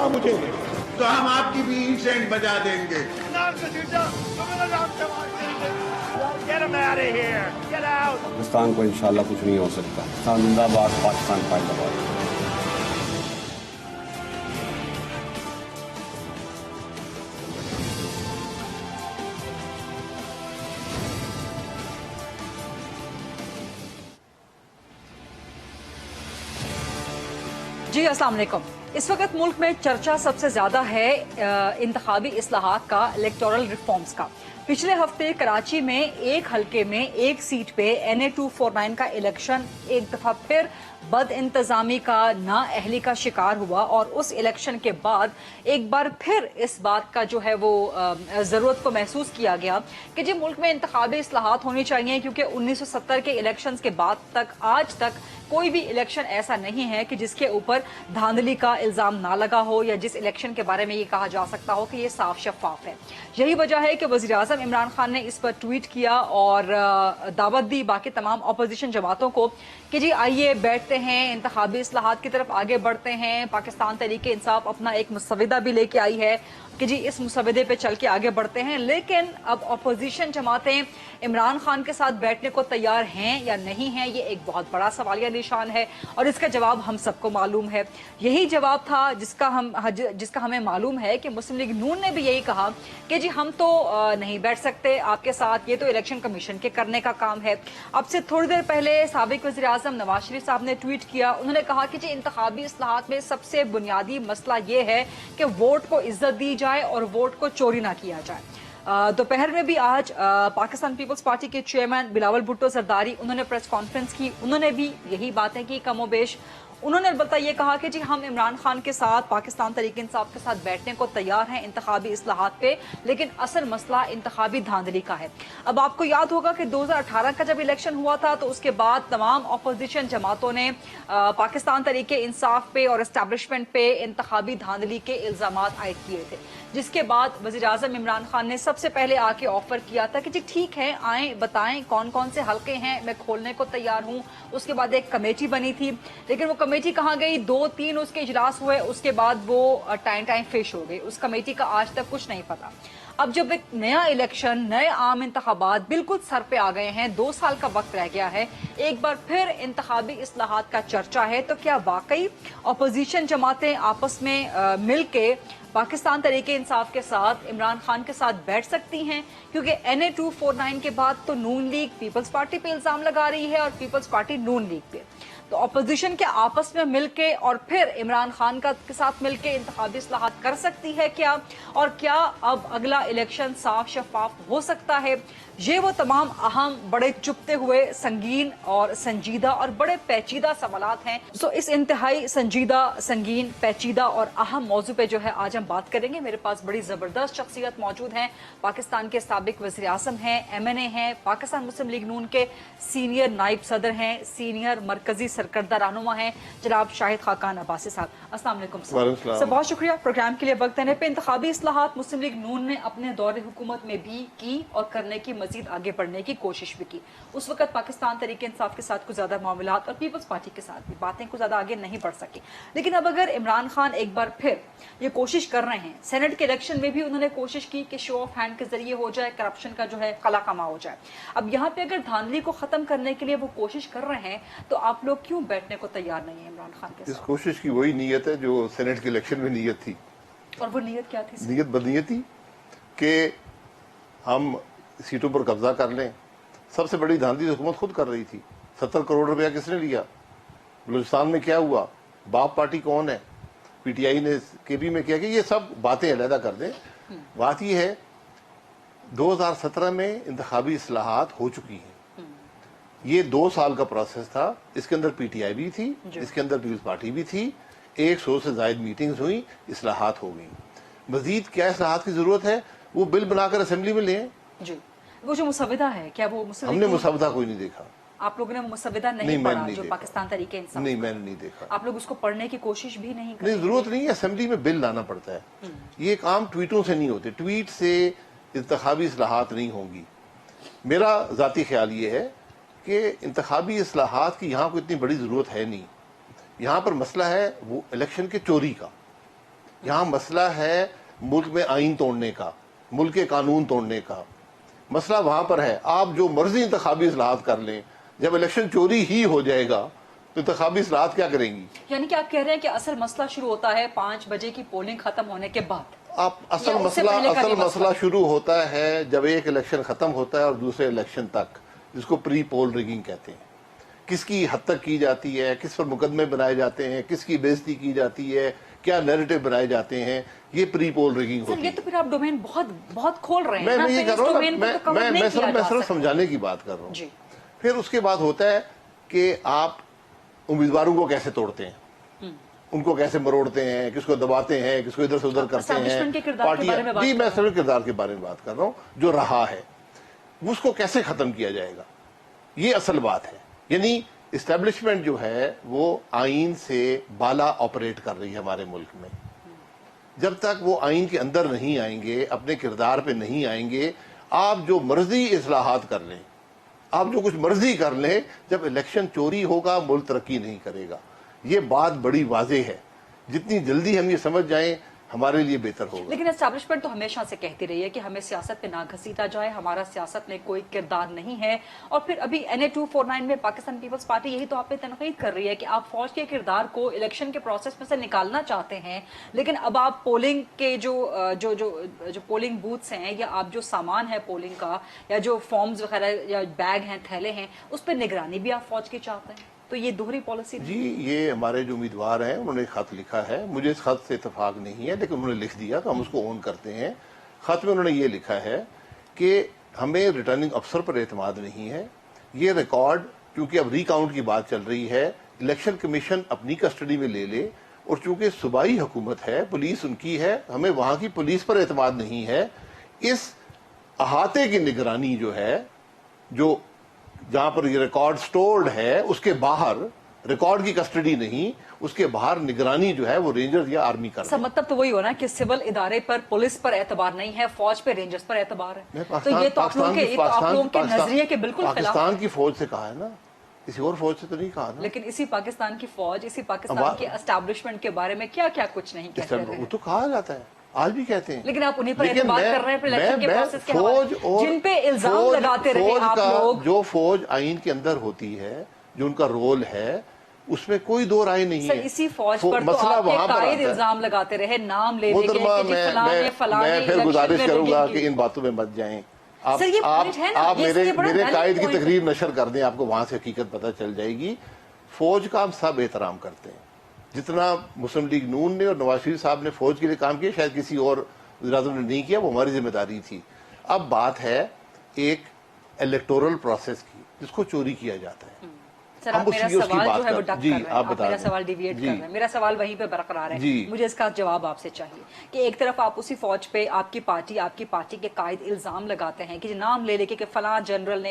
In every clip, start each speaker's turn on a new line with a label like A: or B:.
A: ہوگا مجھے
B: تو ہم آپ کی بھی سینڈ بجا دیں گے.
C: پاکستان کو انشاءاللہ کچھ نہیں ہو سکتا. پاکستان زندہ باد، پاکستان پائندہ باد.
D: جی السلام علیکم. اس وقت ملک میں چرچا سب سے زیادہ ہے انتخابی اصلاحات کا، الیکٹورل ریفارمز کا. پچھلے ہفتے کراچی میں ایک حلقے میں ایک سیٹ پہ NA 249 کا الیکشن ایک دفعہ پھر بد انتظامی کا، نااہلی کا شکار ہوا، اور اس الیکشن کے بعد ایک بار پھر اس بات کا جو ہے وہ ضرورت کو محسوس کیا گیا کہ جی ملک میں انتخابی اصلاحات ہونی چاہیے، کیونکہ 1970 کے الیکشنز کے بعد تک آج تک کوئی بھی الیکشن ایسا نہیں ہے کہ جس کے اوپر دھاندلی کا الزام نہ لگا ہو، یا جس الیکشن کے بارے میں یہ کہا جا سکتا ہو کہ یہ صاف شفاف ہے. یہی وجہ ہے کہ وزیر اعظم عمران خان نے اس پر ٹویٹ کیا اور دعوت دی باقی تمام اپوزیشن جماعتوں کو کہ جی آئیے بیٹھتے ہیں، انتخابی اصلاحات کی طرف آگے بڑھتے ہیں. پاکستان تحریک انصاف اپنا ایک مسودہ بھی لے کے آئی ہے کہ جی اس مسودے پہ چل کے آگے بڑھتے ہیں. لیکن اب اپوزیشن جماعتیں عمران خان کے ساتھ بیٹھنے کو تیار ہیں یا نہیں ہیں، یہ ایک بہت بڑا سوالیہ نشان ہے، اور اس کا جواب ہم سب کو معلوم ہے. یہی جواب تھا جس کا ہمیں معلوم ہے کہ مسلم لیگ نون نے بھی یہی کہا کہ جی ہم تو نہیں بیٹھ سکتے آپ کے ساتھ، یہ تو الیکشن کمیشن کے کرنے کا کام ہے. اب سے تھوڑی دیر پہلے سابق وزیر اعظم نواز شریف صاحب نے ٹویٹ کیا. انہوں نے کہا کہ جی انتخابی اصلاحات میں سب سے بنیادی مسئلہ یہ ہے کہ ووٹ کو عزت دی جائے اور ووٹ کو چوری نہ کیا جائے. دوپہر میں بھی آج پاکستان پیپلز پارٹی کے چیئرمین بلاول بھٹو زرداری انہوں نے پریس کانفرنس کی، انہوں نے بھی یہی باتیں کی کم و بیش. انہوں نے البتہ یہ کہا کہ جی ہم عمران خان کے ساتھ، پاکستان تحریک انصاف کے ساتھ بیٹھنے کو تیار ہیں انتخابی اصلاحات پہ، لیکن اصل مسئلہ انتخابی دھاندلی کا ہے. اب آپ کو یاد ہوگا کہ 2018 کا جب الیکشن ہوا تھا تو اس کے بعد تمام اپوزیشن جماعتوں نے پاکستان تحریک انصاف پہ اور اسٹیبلشمنٹ پہ انتخابی دھاندلی کے الزامات عائد کیے تھے، جس کے بعد وزیر اعظم عمران خان نے سب سے پہلے آ کے آفر کیا تھا کہ جی ٹھیک ہے آئیں بتائیں کون کون سے حلقے ہیں، میں کھولنے کو تیار ہوں. اس کے بعد ایک کمیٹی بنی تھی، لیکن وہ کمیٹی کہاں گئی؟ 2-3 اس کے اجلاس ہوئے، اس کے بعد وہ ٹائم فش ہو گئی. اس کمیٹی کا آج تک کچھ نہیں پتا. اب جب ایک نیا الیکشن، نئے عام انتخابات بالکل سر پہ آ گئے ہیں، 2 سال کا وقت رہ گیا ہے، ایک بار پھر انتخابی اصلاحات کا چرچا ہے، تو کیا واقعی اپوزیشن جماعتیں آپس میں مل کے پاکستان تحریک انصاف کے ساتھ، عمران خان کے ساتھ بیٹھ سکتی ہیں؟ کیونکہ NA 249 کے بعد تو نون لیگ پیپلز پارٹی پہ الزام لگا رہی ہے اور پیپلز پارٹی نون لیگ پہ. تو اپوزیشن کے آپس میں مل کے اور پھر عمران خان کے ساتھ مل کے انتخابی اصلاحات کر سکتی ہے کیا؟ اور کیا اب اگلا الیکشن صاف شفاف ہو سکتا ہے؟ یہ وہ تمام اہم، بڑے چپتے ہوئے، سنگین اور سنجیدہ اور بڑے پیچیدہ سوالات ہیں. سو اس انتہائی سنجیدہ، سنگین، پیچیدہ اور اہم موضوع پہ جو ہے آج ہم بات کریں گے. میرے پاس بڑی زبردست شخصیت موجود ہیں. پاکستان کے سابق وزیر اعظم ہیں، MNA ہیں، پاکستان مسلم لیگ نون کے سینئر نائب صدر ہیں، سینئر مرکزی سرکردہ رہنما ہیں، جناب شاہد خاقان عباسی صاحب. السلام علیکم سر. بہت شکریہ پروگرام کے لیے وقت دینے پہ. انتخابی اصلاحات مسلم لیگ نون نے اپنے دور حکومت میں بھی کی اور کرنے کی، مزید آگے بڑھنے کی کوشش بھی کی. اس وقت پاکستان تحریک انصاف کے ساتھ کچھ زیادہ معاملات اور پیپلز پارٹی کے ساتھ بھی باتیں کچھ زیادہ آگے نہیں بڑھ سکی. لیکن اب اگر عمران خان ایک بار پھر یہ کوشش کر رہے ہیں، سینٹ کے الیکشن میں بھی انہوں نے کوشش کی کہ شو آف ہینڈ کے ذریعے ہو جائے، کرپشن کا جو ہے قلع کما ہو جائے. اب یہاں پہ اگر دھاندلی کو ختم کرنے کے لیے وہ کوشش کر رہے ہیں تو آپ لوگ کیوں بیٹھنے کو تیار نہیں ہیں عمران خان کے ساتھ؟
A: اس کوشش کی وہی نیت ہے جو سینٹ کے الیکشن میں نیت تھی.
D: اور وہ نیت کیا تھی؟
A: نیت بدنیت تھی کہ ہم سیٹوں پر قبضہ کر لیں. سب سے بڑی دھاندلی حکومت خود کر رہی تھی. 70 کروڑ روپیہ کس نے لیا؟ بلوچستان میں کیا ہوا؟ باپ پارٹی کون ہے؟ PTI نے KB میں کیا کہ یہ سب باتیں علیحدہ کر دیں. بات یہ ہے 2017 میں انتخابی اصلاحات ہو چکی ہیں. یہ 2 سال کا پروسیس تھا. اس کے اندر PTI بھی تھی، اس کے اندر پیپلز پارٹی بھی تھی. 100 سے زائد میٹنگز ہوئیں، اصلاحات ہو گئیں. مزید کیا اصلاحات کی ضرورت ہے؟ وہ بل بنا کر اسمبلی میں لیں.
D: جی وہ جو مسودہ ہے، کیا وہ
A: ہم نے مسودہ کوئی نہیں دیکھا.
D: آپ لوگوں نے مسودہ نہیں پڑھا جو پاکستان تحریک انصاف؟
A: نہیں، میں نے نہیں دیکھا.
D: آپ لوگ اس کو پڑھنے کی کوشش بھی نہیں کرتے؟
A: نہیں، ضرورت نہیں ہے. اسمبلی میں بل لانا پڑتا ہے. یہ ایک عام ٹویٹوں سے نہیں ہوتے. ٹویٹ سے انتخابی اصلاحات نہیں ہوں گی. میرا ذاتی خیال یہ ہے کہ انتخابی اصلاحات کی یہاں کوئی اتنی بڑی ضرورت ہے نہیں. یہاں پر مسئلہ ہے وہ الیکشن کے چوری کا. یہاں مسئلہ ہے ملک میں آئین توڑنے کا, ملک کے قانون توڑنے کا. مسئلہ وہاں پر ہے. آپ جو مرضی انتخابی اصلاحات کر لیں, جب الیکشن چوری ہی ہو جائے گا تو انتخابی اصلاحات کیا کریں گی؟
D: یعنی کہ آپ کہہ رہے ہیں کہ اصل مسئلہ شروع ہوتا ہے 5 بجے کی پولنگ ختم ہونے کے بعد.
A: آپ اصل
D: یا اس سے پہلے کا نہیں
A: مسئلہ شروع ہوتا ہے جب ایک الیکشن ختم ہوتا ہے اور دوسرے الیکشن تک, جس کو پری پول ریگنگ کہتے ہیں. کس کی حد تک کی جاتی ہے, کس پر مقدمے بنائے جاتے ہیں, کس کی بےزتی کی جاتی ہے, کیا نیریٹو بنائے جاتے ہیں, یہ پری پول ریگنگ
D: سر
A: ہوتی ہے.
D: یہ تو پھر آپ ڈومین بہت کھول رہے ہیں.
A: میں یہ کر رہا ہوں, میں
D: صرف
A: صرف سمجھانے کی بات کر رہا ہوں.
D: جی.
A: پھر اس کے بعد ہوتا ہے کہ آپ امیدواروں کو کیسے توڑتے ہیں, ان کو کیسے مروڑتے ہیں, کس کو دباتے ہیں, کس کو ادھر سے ادھر کرتے ہیں. پارٹیاں, جی میں صرف کردار کے بارے میں بات کر رہا ہوں جو رہا ہے, اس کو کیسے ختم کیا جائے گا, یہ اصل بات ہے. یعنی اسٹیبلشمنٹ جو ہے وہ آئین سے بالا آپریٹ کر رہی ہے ہمارے ملک میں. جب تک وہ آئین کے اندر نہیں آئیں گے, اپنے کردار پہ نہیں آئیں گے, آپ جو مرضی اصلاحات کر لیں, آپ جو کچھ مرضی کر لیں, جب الیکشن چوری ہوگا ملک ترقی نہیں کرے گا. یہ بات بڑی واضح ہے. جتنی جلدی ہم یہ سمجھ جائیں ہمارے لیے بہتر ہوگا.
D: لیکن اسٹیبلشمنٹ تو ہمیشہ سے کہتی رہی ہے کہ ہمیں سیاست پہ نہ گھسیٹا جائے, ہمارا سیاست میں کوئی کردار نہیں ہے. اور پھر ابھی NA-249 میں پاکستان پیپلز پارٹی یہی تو آپ پہ تنقید کر رہی ہے کہ آپ فوج کے کردار کو الیکشن کے پروسیس میں سے نکالنا چاہتے ہیں, لیکن اب آپ پولنگ کے جو پولنگ بوتھس ہیں یا آپ جو سامان ہے پولنگ کا یا جو فارمز وغیرہ یا بیگ ہیں, تھیلے ہیں, اس پہ نگرانی بھی آپ فوج کی چاہتے ہیں. تو یہ دوہری پالیسی.
A: جی یہ ہمارے جو امیدوار ہیں انہوں نے ایک خط لکھا ہے, مجھے اس خط سے اتفاق نہیں ہے لیکن انہوں نے لکھ دیا تو ہم اس کو اون کرتے ہیں. خط میں انہوں نے یہ لکھا ہے کہ ہمیں ریٹرننگ افسر پر اعتماد نہیں ہے. یہ ریکارڈ کیونکہ اب ری کاؤنٹ کی بات چل رہی ہے, الیکشن کمیشن اپنی کسٹڈی میں لے لے, اور چونکہ صوبائی حکومت ہے, پولیس ان کی ہے, ہمیں وہاں کی پولیس پر اعتماد نہیں ہے. اس احاطے کی نگرانی جو ہے, جو جہاں پر یہ ریکارڈ سٹورڈ ہے اس کے باہر, ریکارڈ کی کسٹڈی نہیں, اس کے باہر نگرانی جو ہے وہ رینجرز یا آرمی کر رہے ہیں.
D: مطلب تو وہی ہونا کہ سول ادارے پر, پولیس پر اعتبار نہیں ہے, فوج پہ رینجرز پر اعتبار ہے. تو یہ تو آپ لوگوں کے نظریے کے بالکل خلاف.
A: پاکستان کی فوج سے کہا ہے نا, کسی اور فوج سے تو نہیں کہا نا.
D: لیکن اسی پاکستان کی فوج, اسی پاکستان کے اسٹیبلشمنٹ کے بارے میں کیا کیا کچھ نہیں کہتے ہیں.
A: وہ تو کہا جاتا ہے, آج بھی کہتے ہیں.
D: لیکن آپ انہیں پر اعتماد کر رہے ہیں پھر الیکشن کے پروسیس کے حوالے, جن پہ الزام لگاتے رہے آپ لوگ.
A: جو فوج آئین کے اندر ہوتی ہے, جو ان کا رول ہے, اس میں کوئی دو رائے نہیں ہے.
D: اسی فوج پر تو آپ کے قائد الزام لگاتے رہے, نام لے لے کے کہ فلاں نے فلاں نے.
A: میں پھر گزارش کروں گا کہ ان باتوں میں مت جائیں. آپ میرے قائد کی تقریر نشر کر دیں, آپ کو وہاں سے حقیقت پتہ چل جائے گی. فوج کا ہم سب احترام کرتے ہیں. جتنا مسلم لیگ نون نے اور نواز شریف صاحب نے فوج کے لیے کام کیا, شاید کسی اور وزیر اعظم نے نہیں کیا, وہ ہماری ذمہ داری تھی. اب بات ہے ایک الیکٹورل پروسیس کی جس کو چوری کیا جاتا ہے.
D: سر آپ میرا سوال جو ہے وہ ڈک کر رہے ہیں, آپ میرا سوال ڈیویٹ کر رہے ہیں. میرا سوال وہیں پہ برقرار ہے, مجھے اس کا جواب آپ سے چاہیے کہ ایک طرف آپ اسی فوج پہ آپ کی پارٹی کے قائد الزام لگاتے ہیں کہ نام لے لے کے فلاں جنرل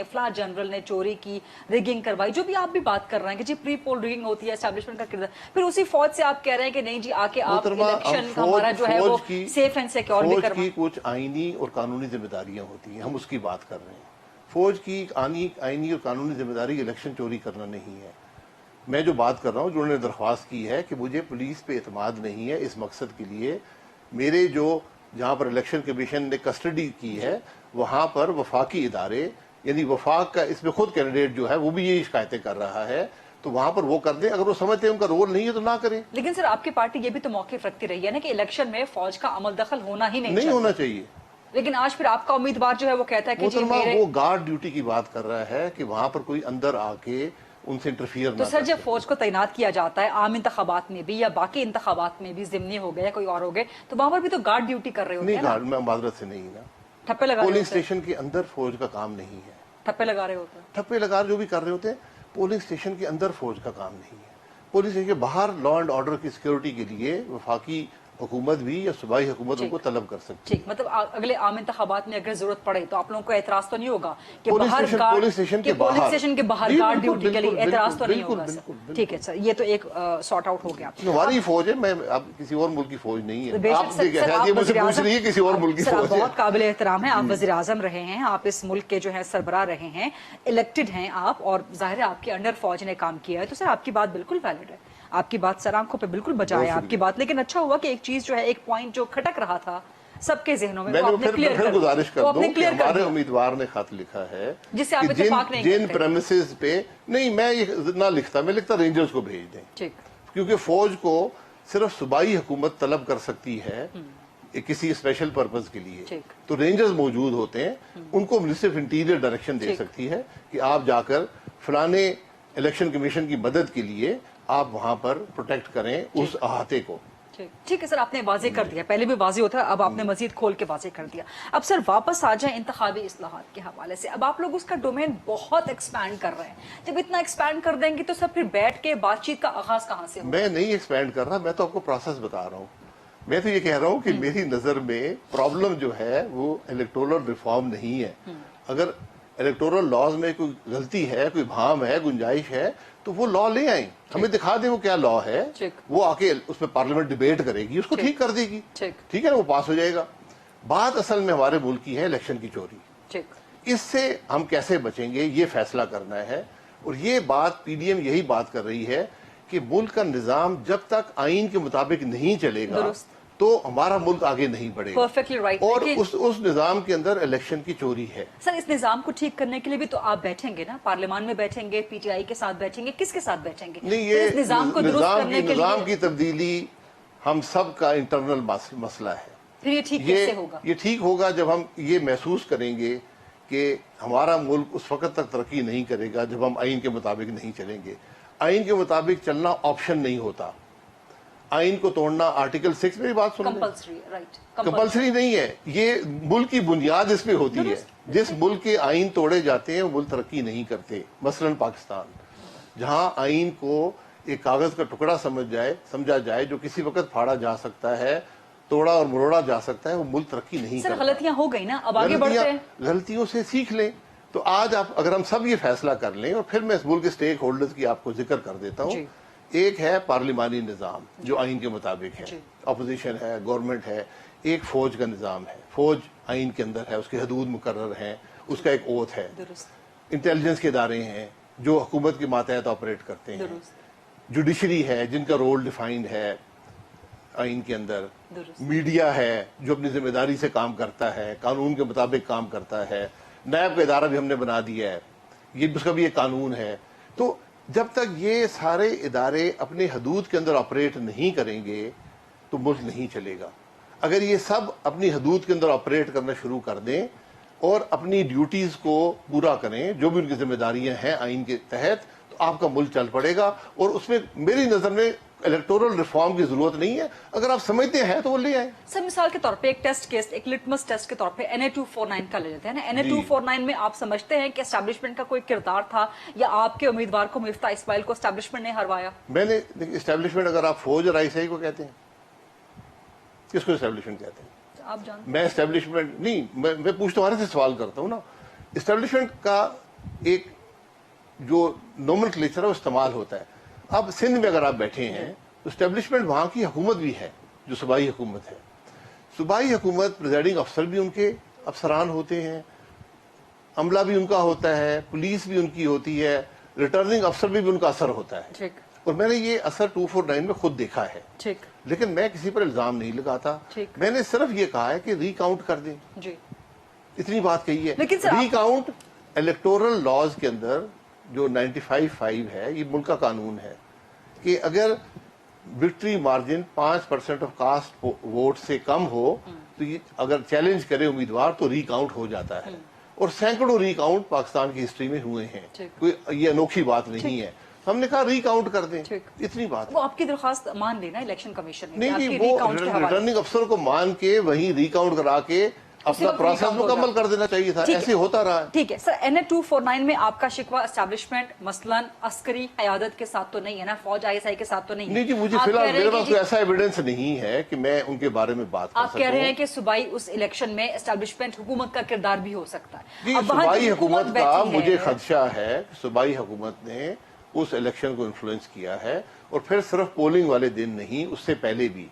D: نے چوری کی, ریگنگ کروائی, جو بھی آپ بھی بات کر رہے ہیں کہ جی پری پول ریگنگ ہوتی ہے, اسٹیبلشمنٹ کا کردار. پھر اسی فوج سے آپ کہہ رہے ہیں کہ نہیں جی آ کے آپ الیکشن ہمارا جو ہے وہ سیف اینڈ سیکیور بھی کروائیں.
A: فوج کی کچھ آئینی اور قانونی ذمہ داریاں ہوتی ہیں, ہم اس کی بات کر رہے ہیں. فوج کی آئینی اور قانونی ذمہ داری الیکشن چوری کرنا نہیں ہے. میں جو بات کر رہا ہوں, جو انہوں نے درخواست کی ہے کہ مجھے پولیس پہ اعتماد نہیں ہے, اس مقصد کے لیے میرے جو جہاں پر الیکشن کمیشن نے کسٹڈی کی ہے وہاں پر وفاقی ادارے, یعنی وفاق کا, اس میں خود کینڈیڈیٹ جو ہے وہ بھی یہی شکایتیں کر رہا ہے, تو وہاں پر وہ کر دیں. اگر وہ سمجھتے ہیں ان کا رول نہیں ہے تو نہ کریں.
D: لیکن سر آپ کی پارٹی یہ بھی تو موقف رکھتی رہی ہے نا کہ الیکشن میں فوج کا عمل دخل ہونا ہی نہیں
A: ہونا چاہیے.
D: لیکن آج پھر آپ کا امیدوار جو ہے وہ کہتا ہے کہ جی
A: وہ گارڈ ڈیوٹی کی بات کر رہا ہے کہ وہاں پر کوئی اندر آ کے ان سے انٹرفیئر نہ.
D: تو سر جب فوج کو تعینات کیا جاتا ہے عام انتخابات میں بھی یا باقی انتخابات میں بھی, ضمنی ہو گئے یا کوئی اور ہو گئے, تو وہاں پر بھی تو گارڈ ڈیوٹی کر رہے ہوتے ہیں.
A: نہیں, گارڈ میں معذرت سے نہیں نا,
D: ٹھپے لگا
A: پولنگ اسٹیشن کے اندر فوج کا کام نہیں ہے.
D: ٹھپے لگا رہے ہوتے ہیں,
A: ٹھپے لگا جو بھی کر رہے ہوتے ہیں, پولنگ اسٹیشن کے اندر فوج کا کام نہیں ہے. پولنگ اسٹیشن کے باہر لا اینڈ آرڈر کی سیکورٹی کے لیے وفاقی حکومت بھی یا صوبائی حکومت ان کو طلب کر سکتی ہے.
D: مطلب اگلے عام انتخابات میں اگر ضرورت پڑے تو آپ لوگوں کو اعتراض تو نہیں ہوگا کہ
A: پولنگ اسٹیشن
D: کے باہر گارڈ ڈیوٹی کے لیے اعتراض تو نہیں ہوگا سر. ٹھیک ہے سر, یہ تو ایک سارٹ آؤٹ ہو گیا.
A: ہماری فوج ہے, میں اب کسی اور ملک کی فوج نہیں ہے. آپ مجھ سے پوچھ رہی ہے کسی اور ملک کی فوج ہے.
D: بہت قابل احترام ہے, آپ وزیر اعظم رہے ہیں, آپ اس ملک کے جو ہے سربراہ رہے ہیں, الیکٹڈ ہیں آپ, اور ظاہر ہے آپ کے انڈر فوج نے کام کیا ہے, تو سر آپ کی بات بالکل ویلڈ ہے. آپ کی بات سر آنکھوں پہ بالکل بجا ہے آپ کی بات، لیکن اچھا ہوا کہ ایک چیز جو ہے، ایک پوائنٹ جو کھٹک رہا تھا سب کے ذہنوں میں،
A: میں
D: وہ آپ نے کلیئر
A: پھر گزارش کر دوں کہ ہمارے
D: دیا
A: امیدوار نے خط لکھا ہے
D: جس سے آپ
A: کہ
D: اتفاق نہیں
A: جن
D: کرتے۔
A: پریمیسز پہ نہیں میں یہ نہ لکھتا، میں لکھتا رینجرز کو بھیج دیں،
D: ٹھیک،
A: کیونکہ فوج کو صرف صوبائی حکومت طلب کر سکتی ہے کسی اسپیشل پرپز کے لیے،
D: ٹھیک۔
A: تو رینجرز موجود ہوتے ہیں، ان کو منسٹری آف انٹیریئر ڈائریکشن دے
D: ٹھیک۔
A: سکتی ہے کہ آپ جا کر فلانے الیکشن کمیشن کی مدد کے لیے آپ وہاں پر پروٹیکٹ کریں اس احاطے کو۔
D: ٹھیک ہے سر، آپ نے واضح کر دیا، پہلے بھی واضح ہوتا ہے، اب آپ نے مزید کھول کے واضح کر دیا۔ اب سر واپس آ جائیں انتخابی اصلاحات کے حوالے سے، اب آپ لوگ اس کا ڈومین بہت ایکسپینڈ کر رہے ہیں، جب اتنا ایکسپینڈ کر دیں گے تو سر پھر بیٹھ کے بات چیت کا آغاز کہاں سے ہوگا؟
A: میں نہیں ایکسپینڈ کر رہا، میں تو آپ کو پروسیس بتا رہا ہوں۔ میں تو یہ کہہ رہا ہوں کہ میری نظر میں پرابلم جو ہے وہ الیکٹورل ریفارم نہیں ہے۔ اگر الیکٹورل لاز میں کوئی غلطی ہے، کوئی بھام ہے، گنجائش ہے، تو وہ لا لے آئیں، ہمیں دکھا دیں وہ کیا لا ہے، وہ آ کے اس پہ پارلیمنٹ ڈیبیٹ کرے گی، اس کو ٹھیک کر دے گی، ٹھیک ہے نا، وہ پاس ہو جائے گا۔ بات اصل میں ہمارے ملک کی ہے الیکشن کی چوری، اس سے ہم کیسے بچیں گے یہ فیصلہ کرنا ہے، اور یہ بات پی ڈی ایم یہی بات کر رہی ہے کہ ملک کا نظام جب تک آئین کے مطابق نہیں چلے گا تو ہمارا ملک آگے نہیں بڑھے گا، اور اس نظام کے اندر الیکشن کی چوری ہے۔
D: سر اس نظام کو ٹھیک کرنے کے لیے بھی تو آپ بیٹھیں گے نا، پارلیمان میں بیٹھیں گے، پی ٹی آئی کے ساتھ بیٹھیں گے، کس کے ساتھ بیٹھیں گے؟
A: نہیں، یہ
D: نظام کو درست کرنے کے
A: نظام
D: لیے
A: کی تبدیلی ہم سب کا انٹرنل مسئلہ ہے۔
D: پھر یہ ٹھیک کیسے ہوگا؟
A: یہ ٹھیک ہوگا جب ہم یہ محسوس کریں گے کہ ہمارا ملک اس وقت تک ترقی نہیں کرے گا جب ہم آئین کے مطابق نہیں چلیں گے۔ آئین کے مطابق چلنا آپشن نہیں ہوتا، آئین کو توڑنا آرٹیکل 6 میں بات سن کمپلسری نہیں ہے، یہ ملک کی بنیاد اس پہ ہوتی ہے۔ جس ملک کے آئین توڑے جاتے ہیں وہ ملک ترقی نہیں کرتے، مثلا پاکستان، جہاں آئین کو ایک کاغذ کا ٹکڑا سمجھا جائے جو کسی وقت پھاڑا جا سکتا ہے، توڑا اور مروڑا جا سکتا ہے، وہ ملک ترقی نہیں کرتا۔
D: سر غلطیاں ہو گئی نا، اب آگے بڑھتے ہیں،
A: غلطیوں سے سیکھ لیں۔ تو آج آپ اگر ہم سب یہ فیصلہ کر لیں، اور پھر میں اس ملک کے سٹیک ہولڈرز کی آپ کو ذکر کر دیتا ہوں، ایک ہے پارلیمانی نظام جو آئین کے مطابق ہے، اپوزیشن ہے، گورنمنٹ ہے، ایک فوج کا نظام ہے، فوج آئین کے اندر ہے، اس کے حدود مقرر ہیں، اس کا ایک اوتھ ہے، انٹیلیجنس کے ادارے ہیں جو حکومت کے ماتحت آپریٹ کرتے ہیں، جوڈیشری ہے جن کا رول ڈیفائنڈ ہے آئین کے اندر، میڈیا ہے جو اپنی ذمہ داری سے کام کرتا ہے، قانون کے مطابق کام کرتا ہے، نیب کا ادارہ بھی ہم نے بنا دیا ہے، یہ اس کا بھی ایک قانون ہے۔ تو جب تک یہ سارے ادارے اپنے حدود کے اندر آپریٹ نہیں کریں گے تو ملک نہیں چلے گا۔ اگر یہ سب اپنی حدود کے اندر آپریٹ کرنا شروع کر دیں اور اپنی ڈیوٹیز کو پورا کریں جو بھی ان کی ذمہ داریاں ہیں آئین کے تحت، تو آپ کا ملک چل پڑے گا، اور اس میں میری نظر میں الیکٹورل ریفارم کی ضرورت نہیں ہے۔ اگر آپ سمجھتے ہیں تو وہ لے آئیں۔
D: سر مثال کے طور پہ ایک ٹیسٹ کیس، ایک لٹمس ٹیسٹ کے طور پہ NA-249 کا لے لیتے ہیں نا، NA-249 میں آپ سمجھتے ہیں کہ اسٹیبلشمنٹ کا کوئی کردار تھا، یا آپ کے امیدوار کو مفتاح اسماعیل کو اسٹیبلشمنٹ نے ہروایا؟
A: میں نے اسٹیبلشمنٹ، اگر آپ فوج اور ICI کو کہتے ہیں، کس کو اسٹیبلشمنٹ کہتے ہیں؟
D: آپ جانتے
A: میں اسٹیبلشمنٹ نہیں، میں پوچھتا ہوں، سے سوال کرتا ہوں نا، اسٹیبلشمنٹ کا ایک جو نومنکلیچر ہے وہ استعمال ہوتا ہے۔ اب سندھ میں اگر آپ بیٹھے ہیں تو اسٹیبلشمنٹ وہاں کی حکومت بھی ہے جو صوبائی حکومت ہے۔ صوبائی حکومت پریزائڈنگ افسر بھی ان کے افسران ہوتے ہیں، عملہ بھی ان کا ہوتا ہے، پولیس بھی ان کی ہوتی ہے، ریٹرننگ افسر بھی ان کا اثر ہوتا ہے، اور میں نے یہ اثر 249 میں خود دیکھا ہے، لیکن میں کسی پر الزام نہیں لگاتا، میں نے صرف یہ کہا ہے کہ ری کاؤنٹ کر دیں، اتنی بات کہی ہے۔ ری کاؤنٹ الیکٹورل لاز کے اندر جو 95(5) ہے، یہ ملک کا قانون ہے کہ اگر victory margin 5% of cost vote سے کم ہو تو یہ اگر چیلنج کرے امیدوار تو ری کاؤنٹ ہو جاتا ہے، اور سینکڑوں ری کاؤنٹ پاکستان کی ہسٹری میں ہوئے ہیں، کوئی یہ انوکھی بات نہیں ہے۔ ہم نے کہا ری کاؤنٹ کر دیں، اتنی بات ہے۔
D: وہ آپ کی درخواست مان لینا الیکشن کمیشن نے،
A: نہیں، وہ ریٹرننگ افسر کو مان کے وہیں ری کاؤنٹ کرا کے اپنا پروسیس مکمل کر دینا چاہیے تھا، ایسے ہوتا رہا ہے۔
D: ٹھیک ہے سر، NA-249 میں آپ کا شکوہ اسٹیبلشمنٹ مثلا عسکری قیادت کے ساتھ تو نہیں ہے نا، فوج ISI کے ساتھ تو نہیں ہے؟
A: نہیں جی، مجھے فی الحال میرے پاس کوئی ایسا ایویڈنس نہیں ہے کہ میں ان کے بارے میں بات کر سکوں۔
D: آپ کہہ رہے ہیں کہ صوبائی اس الیکشن میں اسٹیبلشمنٹ حکومت کا کردار بھی ہو سکتا ہے؟
A: جی، صوبائی حکومت کا مجھے خدشہ ہے کہ صوبائی حکومت نے اس الیکشن کو انفلوئنس کیا ہے، اور پھر صرف پولنگ والے دن نہیں، اس سے پہلے بھی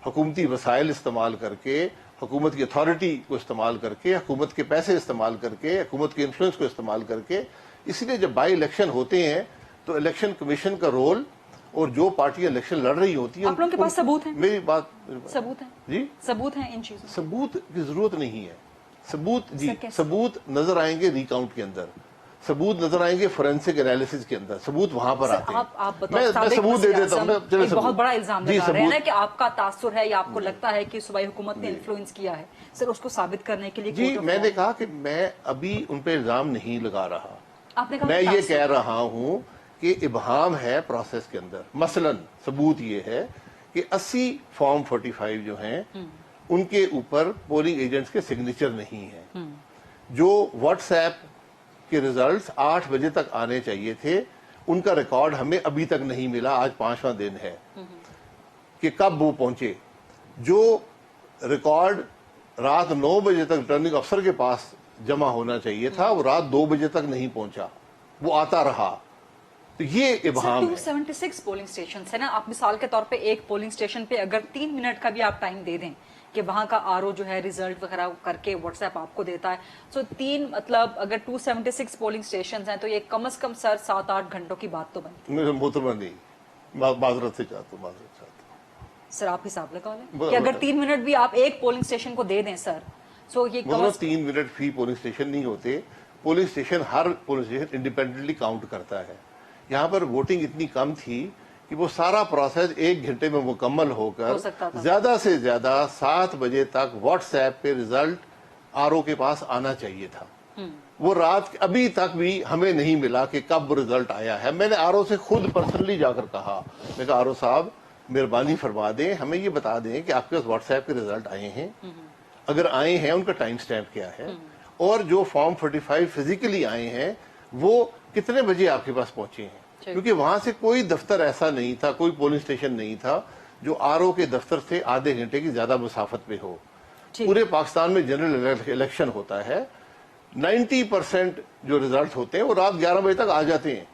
A: حکومتی وسائل استعمال کر کے، حکومت کی اتھارٹی کو استعمال کر کے، حکومت کے پیسے استعمال کر کے، حکومت کے انفلوئنس کو استعمال کر کے، اس لیے جب بائی الیکشن ہوتے ہیں تو الیکشن کمیشن کا رول اور جو پارٹیاں الیکشن لڑ رہی ہوتی ہیں
D: آپ لوگوں کے پاس ثبوت ہیں؟
A: میری بات
D: ثبوت ہیں
A: جی
D: ثبوت ہیں ان چیزوں؟
A: ثبوت کی ضرورت نہیں ہے. ثبوت جی
D: سر کیسے؟
A: ثبوت نظر آئیں گے ریکاؤنٹ کے اندر, ثبوت نظر آئیں گے فورینسک انالیسس کے اندر, ثبوت وہاں پر آتے ہیں.
D: آپ
A: میں ثبوت دے دیتا ہوں.
D: ایک بہت بڑا الزام لگا رہے ہیں نا کہ آپ کا تاثر ہے یا آپ کو لگتا ہے کہ صوبائی حکومت نے انفلوئنس کیا ہے. سر اس کو ثابت کرنے کے لیے
A: جی میں نے کہا کہ میں ابھی ان پہ الزام نہیں لگا رہا.
D: آپ نے کہا
A: میں یہ کہہ رہا ہوں کہ ابہام ہے پروسیس کے اندر. مثلا ثبوت یہ ہے کہ 80 فارم 45 جو ہیں ان کے اوپر پولنگ ایجنٹس کے سگنیچر نہیں ہیں. جو واٹس ایپ کے ریزلٹس 8 بجے تک آنے چاہیے تھے ان کا ریکارڈ ہمیں ابھی تک نہیں ملا. آج 5واں دن ہے کہ کب وہ پہنچے. جو ریکارڈ رات 9 بجے تک ریٹرننگ افسر کے پاس جمع ہونا چاہیے تھا وہ رات 2 بجے تک نہیں پہنچا, وہ آتا رہا. تو یہ ابہام ہے.
D: 276 پولنگ سٹیشنز ہے نا, آپ مثال کے طور پہ ایک پولنگ سٹیشن پہ اگر 3 منٹ کا بھی آپ ٹائم دے دیں کہ وہاں کا آر او جو ہے ریزلٹ وغیرہ کر کے واٹس ایپ آپ کو دیتا ہے, سو 3 مطلب اگر 276 پولنگ سٹیشنز ہیں تو یہ کم از کم سر 7-8 گھنٹوں کی بات تو بنتی
A: میرے محترمہ نہیں, معذرت سے چاہتا ہوں.
D: سر آپ حساب لگا لیں کہ اگر 3 منٹ بھی آپ ایک پولنگ سٹیشن کو دے دیں سر, سو یہ کم از
A: 3 منٹ فی پولنگ اسٹیشن نہیں ہوتے. پولنگ اسٹیشن ہر پولنگ اسٹیشن انڈیپینڈنٹلی کاؤنٹ کرتا ہے. یہاں پر ووٹنگ اتنی کم تھی کہ وہ سارا پروسیس 1 گھنٹے میں مکمل ہو کر زیادہ سے زیادہ 7 بجے تک واٹس ایپ پہ ریزلٹ آر او کے پاس آنا چاہیے تھا. وہ رات ابھی تک بھی ہمیں نہیں ملا کہ کب ریزلٹ آیا ہے. میں نے آر او سے خود پرسنلی جا کر کہا, میں کہا آر او صاحب مہربانی فرما دیں, ہمیں یہ بتا دیں کہ آپ کے پاس واٹس ایپ کے ریزلٹ آئے ہیں, اگر آئے ہیں ان کا ٹائم سٹیمپ کیا ہے, اور جو فارم 45 فزیکلی آئے ہیں وہ کتنے بجے آپ کے پاس پہنچے ہیں. کیونکہ وہاں سے کوئی دفتر ایسا نہیں تھا, کوئی پولنگ اسٹیشن نہیں تھا جو آر او کے دفتر سے آدھے گھنٹے کی زیادہ مسافت پہ ہو. پورے پاکستان میں جنرل الیکشن ہوتا ہے, 90% جو ریزلٹ ہوتے ہیں وہ رات 11 بجے تک آ جاتے ہیں.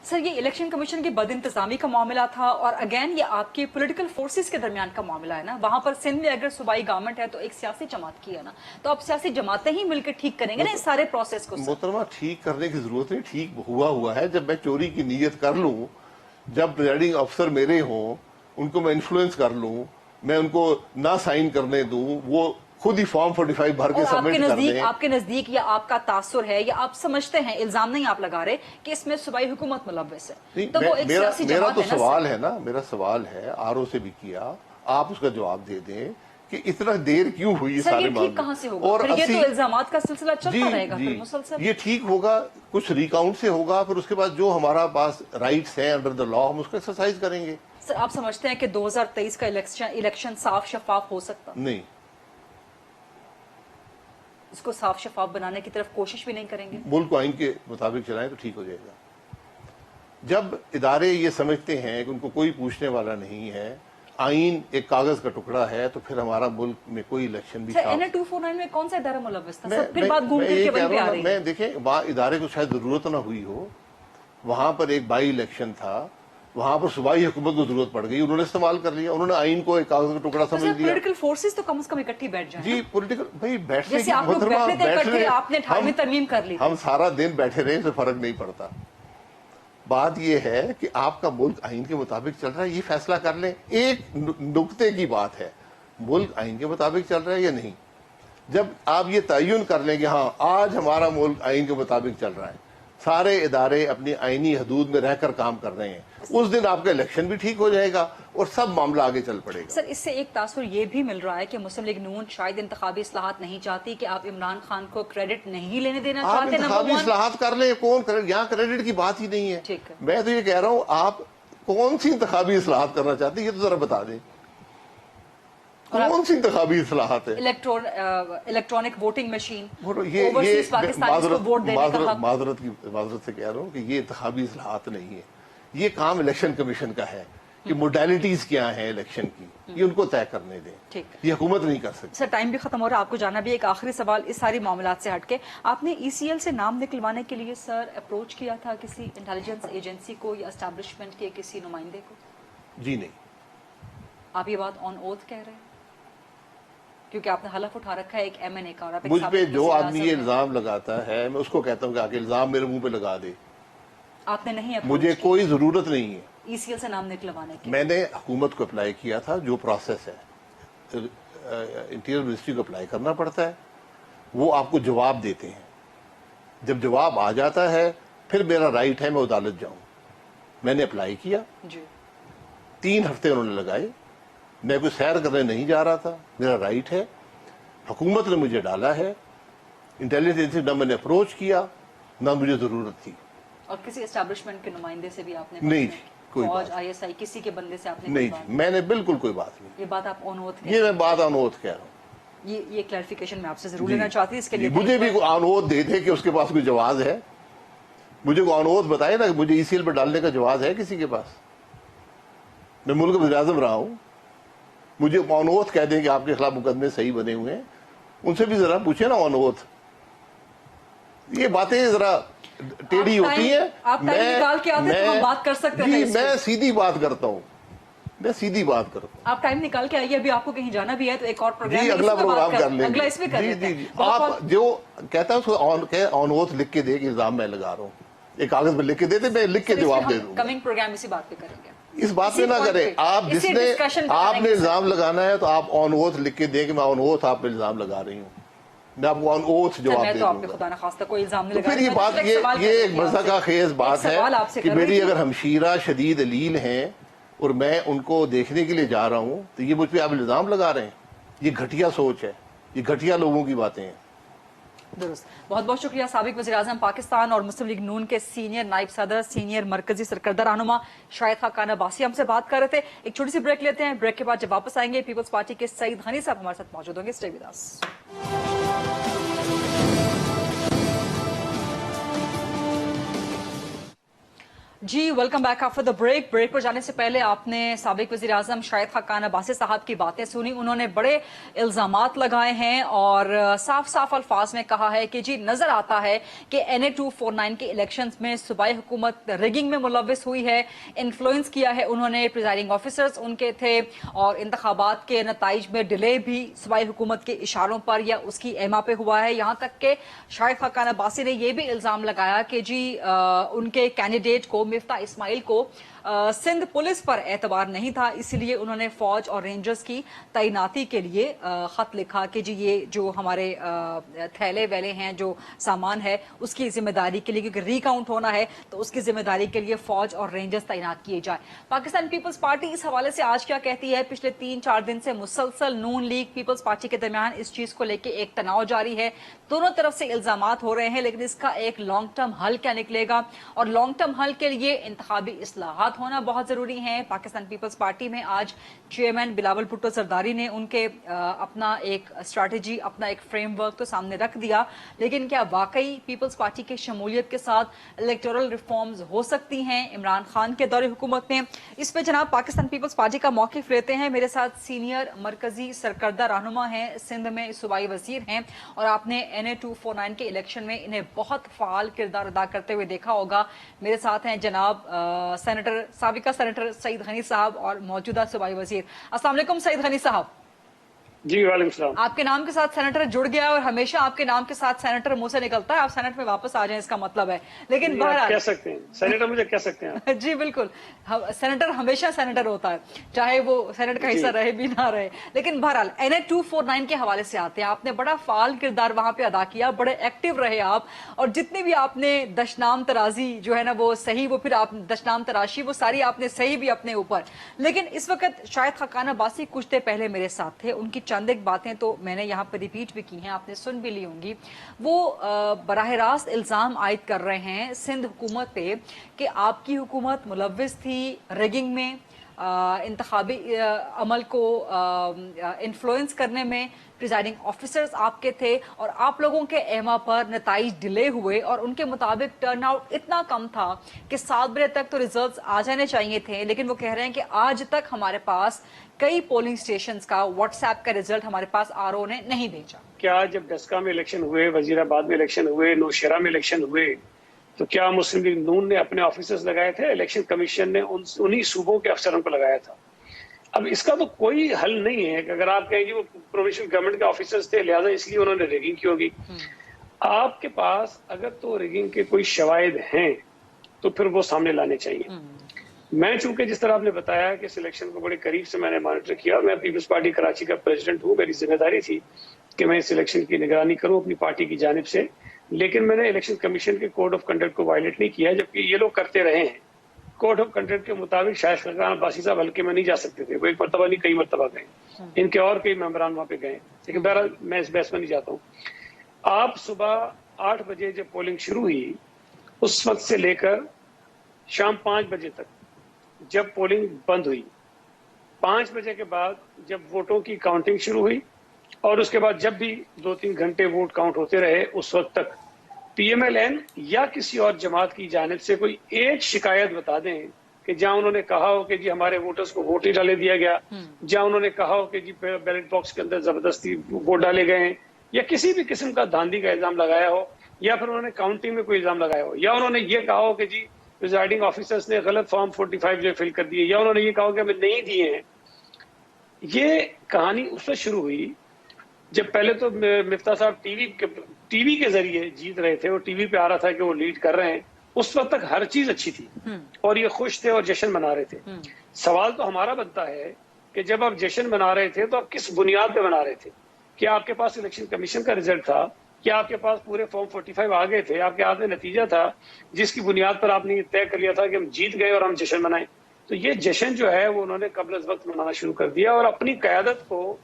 D: سر یہ الیکشن کمیشن کی بد انتظامی کا معاملہ تھا, اور اگین یہ آپ کے پولیٹیکل فورسز کے درمیان کا معاملہ ہے نا. وہاں پر سندھ میں اگر صوبائی گورنمنٹ ہے تو ایک سیاسی جماعت کی ہے نا, تو آپ سیاسی جماعتیں ہی مل کے ٹھیک کریں گے نا اس سارے پروسیس کو.
A: محترمہ ٹھیک کرنے کی ضرورت نہیں, ٹھیک ہوا ہے. جب میں چوری کی نیت کر لوں, جب پریزائڈنگ افسر میرے ہوں, ان کو میں انفلوئنس کر لوں, میں ان کو نہ سائن کرنے دوں, وہ خود ہی فارم 45 بھر کے سبمٹ کر دیں.
D: آپ کے نزدیک یا آپ کا تاثر ہے یا آپ سمجھتے ہیں, الزام نہیں آپ لگا رہے کہ اس میں صوبائی حکومت ملوث ہے, تو وہ ایک سیاسی
A: میرا
D: جماعت
A: تو
D: ہے نا.
A: سوال ہے نا, میرا سوال ہے آر او سے بھی کیا, آپ اس کا جواب دے دیں کہ اتنا دیر کیوں ہوئی
D: سر
A: سارے
D: یہ ٹھیک کہاں سے ہوگا, اور یہ تو الزامات کا سلسلہ چلتا رہے گا پھر مسلسل.
A: یہ ٹھیک ہوگا کچھ ریکاؤنٹ سے ہوگا, پھر اس کے بعد جو ہمارا پاس رائٹس ہیں انڈر دا لا ہم اس کو ایکسرسائز کریں گے.
D: سر آپ سمجھتے ہیں کہ 2023 کا الیکشن صاف شفاف ہو سکتا؟
A: نہیں,
D: اس کو صاف شفاف بنانے کی طرف کوشش بھی نہیں کریں گے؟
A: ملک کو آئین کے مطابق چلائیں تو ٹھیک ہو جائے گا. جب ادارے یہ سمجھتے ہیں کہ ان کو کوئی پوچھنے والا نہیں ہے, آئین ایک کاغذ کا ٹکڑا ہے, تو پھر ہمارا ملک میں کوئی الیکشن بھی
D: سر NA-249 میں کون سا ادارہ ملوث تھا؟ سب پھر بات گھوم پھر کے وہیں پہ آ رہی ہے.
A: میں دیکھیں وہاں ادارے کو شاید ضرورت نہ ہوئی ہو, وہاں پر ایک بائی الیکشن تھا, وہاں پر صوبائی حکومت کو ضرورت پڑ گئی, انہوں نے استعمال کر لیا, انہوں نے آئین کو ایک کاغذ کا ٹکڑا سمجھ لیا.
D: پولیٹیکل فورسز تو کم از کم اکٹھی بیٹھ جائیں.
A: جی پولیٹیکل بھائی بیٹھنے
D: جیسے آپ لوگ بیٹھے تھے اکٹھے, آپ نے 18ویں ترمیم کر لی,
A: ہم سارا دن بیٹھے رہے, سے فرق نہیں پڑتا. بات یہ ہے کہ آپ کا ملک آئین کے مطابق چل رہا ہے, یہ فیصلہ کر لیں. ایک نقطے کی بات ہے, ملک آئین کے مطابق چل رہا ہے یا نہیں. جب آپ یہ تعین کر لیں کہ ہاں آج ہمارا ملک آئین کے مطابق چل رہا ہے, سارے ادارے اپنی آئینی حدود میں رہ کر کام کر رہے ہیں, اس دن آپ کا الیکشن بھی ٹھیک ہو جائے گا اور سب معاملہ آگے چل پڑے گا.
D: سر اس سے ایک تاثر یہ بھی مل رہا ہے کہ مسلم لیگ نون شاید انتخابی اصلاحات نہیں چاہتی, کہ آپ عمران خان کو کریڈٹ نہیں لینے دینا
A: آپ
D: چاہتے.
A: انتخابی اصلاحات کر لیں, کون یہاں کریڈٹ کی بات ہی نہیں ہے. میں تو یہ کہہ رہا ہوں آپ کون سی انتخابی اصلاحات کرنا چاہتے ہیں یہ تو ذرا بتا دیں, کون سی انتخابی اصلاحات ہے.
D: الیکٹرانک ووٹنگ مشین,
A: معذرت سے کہہ رہا ہوں کہ یہ انتخابی اصلاحات نہیں ہے, یہ کام الیکشن کمیشن کا ہے کہ موڈیلٹیز کیا ہیں الیکشن کی, یہ ان کو طے کرنے دیں, یہ حکومت نہیں کر سکتی.
D: سر ٹائم بھی ختم ہو رہا ہے, آپ کو جانا بھی. ایک آخری سوال اس ساری معاملات سے ہٹ کے, آپ نے ECL سے نام نکلوانے کے لیے سر اپروچ کیا تھا کسی انٹیلیجنس ایجنسی کو یا اسٹیبلشمنٹ کے کسی نمائندے کو؟
A: جی نہیں.
D: آپ یہ بات آن اوتھ کہہ رہے ہیں کیونکہ آپ نے حلف اٹھا رکھا ہے ایک MNA کا.
A: مجھ پہ جو آدمی یہ الزام لگاتا ہے میں اس کو کہتا ہوں کہ آگے الزام میرے منہ پہ لگا دے.
D: آپ نے نہیں,
A: مجھے کوئی ضرورت نہیں ہے.
D: ECL سے نام نکلوانے کے؟
A: میں نے حکومت کو اپلائی کیا تھا. جو پروسیس ہے انٹیریئر منسٹری کو اپلائی کرنا پڑتا ہے, وہ آپ کو جواب دیتے ہیں. جب جواب آ جاتا ہے پھر میرا رائٹ ہے میں عدالت جاؤں. میں نے اپلائی کیا,
D: جی
A: 3 ہفتے انہوں نے لگائے. میں کوئی سیر کرنے نہیں جا رہا تھا, میرا رائٹ ہے. حکومت نے مجھے ڈالا ہے. انٹیلیجنس ایجنسی نہ میں نے اپروچ کیا نہ مجھے ضرورت تھی.
D: اور کسی اسٹیبلشمنٹ کے نمائندے سے بھی آپ نے
A: نہیں جی, کوئی
D: فوج
A: بات
D: ISI کسی کے بندے سے آپ نے
A: نہیں
D: کوئی
A: جی, میں نے بالکل کوئی بات نہیں.
D: یہ بات آپ آن اوتھ
A: یہ میں بات انوت کہہ رہا ہوں.
D: یہ کلیریفیکیشن میں آپ سے ضرور لینا چاہتی ہوں. اس کے لیے
A: مجھے بھی کوئی انوت دے دے کہ اس کے پاس کوئی جواز ہے. مجھے کوئی انوت بتائے نا کہ مجھے ECL پہ ڈالنے کا جواز ہے کسی کے پاس. میں ملک کا وزیر اعظم رہا ہوں. مجھے انوت کہہ دیں کہ آپ کے خلاف مقدمے صحیح بنے ہوئے ہیں. ان سے بھی ذرا پوچھیں نا انوت. یہ باتیں ذرا ٹیڑھی ہوتی ہیں.
D: آپ ٹائم نکال کے آتے تو ہم بات کر سکتے ہیں.
A: جی میں سیدھی بات کرتا ہوں, میں سیدھی بات کرتا ہوں.
D: آپ ٹائم نکال کے آئیے, ابھی آپ کو کہیں جانا بھی ہے تو ایک اور پروگرام
A: جی اگلا پروگرام کر لیں
D: اگلا اس میں کر
A: جی
D: لیتے
A: جی
D: ہیں.
A: جی. آپ جو کہتا ہے اس کو انوت لکھ کے دے کہ الزام میں لگا رہا ہوں, ایک کاغذ میں لکھ کے دیتے, میں لکھ کے جواب دے دوں.
D: کمنگ پروگرام اسی بات پہ کریں گے.
A: اس بات پہ نہ کریں آپ. جس نے آپ نے الزام لگانا ہے تو آپ آن اوتھ لکھ کے دیں کہ میں آن اوتھ آپ پہ الزام لگا رہی ہوں. میں آپ کو آن اوتھ جواب دے
D: تو آپ
A: دوں
D: نے
A: گا.
D: خدا نخواستہ کوئی الزام نہیں
A: تو
D: لگایا.
A: پھر یہ بات یہ ایک مزاقہ خیز بات ہے کہ میری اگر ہمشیرہ شدید علیل ہیں اور میں ان کو دیکھنے کے لیے جا رہا ہوں تو یہ مجھ پہ آپ الزام لگا رہے ہیں. یہ گھٹیا سوچ ہے, یہ گھٹیا لوگوں کی باتیں ہیں.
D: درست. بہت بہت شکریہ. سابق وزیر اعظم پاکستان اور مسلم لیگ نون کے سینئر نائب صدر, سینئر مرکزی سرکردہ رہنما شاہد خاقان عباسی ہم سے بات کر رہے تھے. ایک چھوٹی سی بریک لیتے ہیں. بریک کے بعد جب واپس آئیں گے پیپلز پارٹی کے سعید غنی صاحب ہمارے ساتھ موجود ہوں گے. Stay with us. جی welcome back after the break. Break پر جانے سے پہلے آپ نے سابق وزیر اعظم شاہد خاقان عباسی صاحب کی باتیں سنی. انہوں نے بڑے الزامات لگائے ہیں اور صاف صاف الفاظ میں کہا ہے کہ جی نظر آتا ہے کہ NA-249 کے الیکشنز میں صوبائی حکومت ریگنگ میں ملوث ہوئی ہے, انفلوئنس کیا ہے انہوں نے. پریزائڈنگ آفیسرز ان کے تھے اور انتخابات کے نتائج میں ڈیلے بھی صوبائی حکومت کے اشاروں پر یا اس کی ایما پہ ہوا ہے. یہاں تک کہ شاہد خاقان عباسی نے یہ بھی الزام لگایا کہ جی ان کے کینڈیڈیٹ کو مفتاح اسماعیل کو سندھ پولیس پر اعتبار نہیں تھا, اس لیے انہوں نے فوج اور رینجرز کی تعیناتی کے لیے خط لکھا کہ جی یہ جو ہمارے تھیلے ویلے ہیں, جو سامان ہے, اس کی ذمہ داری کے لیے, کیونکہ ری کاؤنٹ ہونا ہے تو اس کی ذمہ داری کے لیے فوج اور رینجرز تعینات کیے جائے. پاکستان پیپلز پارٹی اس حوالے سے آج کیا کہتی ہے؟ پچھلے 3-4 دن سے مسلسل نون لیگ پیپلز پارٹی کے درمیان اس چیز کو لے کے ایک تناؤ جاری ہے. دونوں طرف سے الزامات ہو رہے ہیں, لیکن اس کا ایک لانگ ٹرم حل کیا نکلے گا؟ اور لانگ ٹرم حل کے لیے انتخابی اصلاحات ہونا بہت ضروری ہیں. پاکستان پیپلز پارٹی میں آج چیئرمین بلاول بھٹو زرداری نے ان کے اپنا ایک اسٹریٹجی, اپنا ایک فریم ورک تو سامنے رکھ دیا, لیکن کیا واقعی پیپلز پارٹی کی شمولیت کے ساتھ الیکٹورل ریفارمز ہو سکتی ہیں عمران خان کے دور حکومت میں؟ اس پہ جناب پاکستان پیپلز پارٹی کا موقف لیتے ہیں. میرے ساتھ سینئر مرکزی سرکردہ رہنما ہیں, سندھ میں صوبائی وزیر ہیں, اور آپ نے NA-249 کے الیکشن میں انہیں بہت فعال کردار ادا کرتے ہوئے دیکھا ہوگا. میرے ساتھ ہیں جناب سابقہ سینیٹر سعید غنی صاحب اور موجودہ صوبائی وزیر. السلام علیکم سعید غنی صاحب.
E: جی وعلیکم السلام.
D: آپ کے نام کے ساتھ سینیٹر جڑ گیا اور ہمیشہ آپ کے نام کے ساتھ سینیٹر منہ سے نکلتا ہے, آپ سینٹ میں واپس آ جائیں اس کا مطلب ہے. لیکن
E: بہرحال کہہ سکتے ہیں سینیٹر, مجھے کہہ سکتے ہیں.
D: جی بالکل, سینیٹر ہمیشہ سینیٹر ہوتا ہے, چاہے وہ سینٹ کا حصہ رہے بھی نہ رہے. لیکن بہرحال NA-249 کے حوالے سے آتے ہیں. آپ نے بڑا فعال کردار وہاں پہ ادا کیا, بڑے ایکٹیو رہے آپ, اور جتنی بھی آپ نے دشنام ترازی جو ہے نا وہ صحیح, وہ پھر آپ دشنام تراشی وہ ساری آپ نے صحیح بھی اپنے اوپر. لیکن اس وقت شاہد خاقان عباسی کچھ دیر پہلے میرے ساتھ تھے, ان کی چند ایک باتیں تو میں نے یہاں پہ ریپیٹ بھی کی ہیں, آپ نے سن بھی لی ہوں گی. وہ براہ راست الزام عائد کر رہے ہیں سندھ حکومت پہ کہ آپ کی حکومت ملوث تھی ریگنگ میں, انتخابی عمل کو انفلوئنس کرنے میں, پریزائڈنگ آفیسرز آپ کے تھے اور آپ لوگوں کے ایما پر نتائج ڈیلے ہوئے, اور ان کے مطابق ٹرن آؤٹ اتنا کم تھا کہ 7 بجے تک تو ریزلٹس آ جانے چاہیے تھے, لیکن وہ کہہ رہے ہیں کہ آج تک ہمارے پاس کئی پولنگ سٹیشنز کا واٹس ایپ کا ریزلٹ ہمارے پاس RO نے نہیں بھیجا.
E: کیا جب ڈسکا میں الیکشن ہوئے, وزیر آباد میں الیکشن ہوئے, نوشہرہ میں الیکشن ہوئے, تو کیا مسلم لیگ نون نے اپنے آفیسرز لگائے تھے؟ الیکشن کمیشن نے انہی صوبوں کے افسروں کو لگایا تھا. اب اس کا تو کوئی حل نہیں ہے کہ اگر آپ کہیں گے وہ پروونشل گورنمنٹ کے آفیسرز تھے لہٰذا اس لیے انہوں نے ریگنگ کی ہوگی. آپ کے پاس اگر تو ریگنگ کے کوئی شواہد ہیں تو پھر وہ سامنے لانے چاہیے. میں چونکہ جس طرح آپ نے بتایا کہ سلیکشن کو بڑے قریب سے میں نے مانیٹر کیا، میں پیپلز پارٹی کراچی کا پریزیڈنٹ ہوں، میری ذمہ داری تھی کہ میں سلیکشن کی نگرانی کروں اپنی پارٹی کی جانب سے، لیکن میں نے الیکشن کمیشن کے کوڈ آف کنڈکٹ کو وائلیٹ نہیں کیا، جبکہ یہ لوگ کرتے رہے ہیں۔ کوڈ آف کنڈکٹ کے مطابق شاہد خاقان عباسی صاحب حلقے میں نہیں جا سکتے تھے، وہ ایک مرتبہ نہیں کئی مرتبہ گئے، ان کے اور کئی ممبران وہاں پہ گئے، لیکن بہرحال میں اس بحث میں نہیں جاتا ہوں۔ آپ صبح 8 بجے جب پولنگ شروع ہوئی، اس وقت سے لے کر شام 5 بجے تک جب پولنگ بند ہوئی، 5 بجے کے بعد جب ووٹوں کی کاؤنٹنگ شروع ہوئی، اور اس کے بعد جب بھی 2-3 گھنٹے ووٹ کاؤنٹ ہوتے رہے، اس وقت تک پی ایم ایل این یا کسی اور جماعت کی جانب سے کوئی ایک شکایت بتا دیں کہ جہاں انہوں نے کہا ہو کہ جی ہمارے ووٹرز کو ووٹ ہی ڈالے دیا گیا، جہاں انہوں نے کہا ہو کہ جی بیلٹ باکس کے اندر زبردستی ووٹ ڈالے گئے ہیں، یا کسی بھی قسم کا دھاندلی کا الزام لگایا ہو، یا پھر انہوں نے کاؤنٹنگ میں کوئی الزام لگایا ہو، یا انہوں نے یہ کہا ہو کہ جی پریزائڈنگ آفیسرز نے غلط فارم 45 جو فل کر دیے، یا انہوں نے یہ کہا ہو کہ ہمیں نہیں دیے ہیں۔ یہ کہانی اس وقت شروع ہوئی جب پہلے تو مفتاح صاحب ٹی وی کے ذریعے جیت رہے تھے، اور ٹی وی پہ آ رہا تھا کہ وہ لیڈ کر رہے ہیں، اس وقت تک ہر چیز اچھی تھی اور یہ خوش تھے اور جشن منا رہے تھے۔ سوال تو ہمارا بنتا ہے کہ جب آپ جشن منا رہے تھے تو آپ کس بنیاد پہ منا رہے تھے؟ کیا آپ کے پاس الیکشن کمیشن کا رزلٹ تھا؟ کیا آپ کے پاس پورے فارم 45 آ گئے تھے؟ آپ کے ہاتھ میں نتیجہ تھا جس کی بنیاد پر آپ نے یہ طے کر لیا تھا کہ ہم جیت گئے اور ہم جشن منائیں؟ تو یہ جشن جو ہے وہ انہوں نے قبل از وقت منانا شروع کر دیا، اور اپنی قیادت کو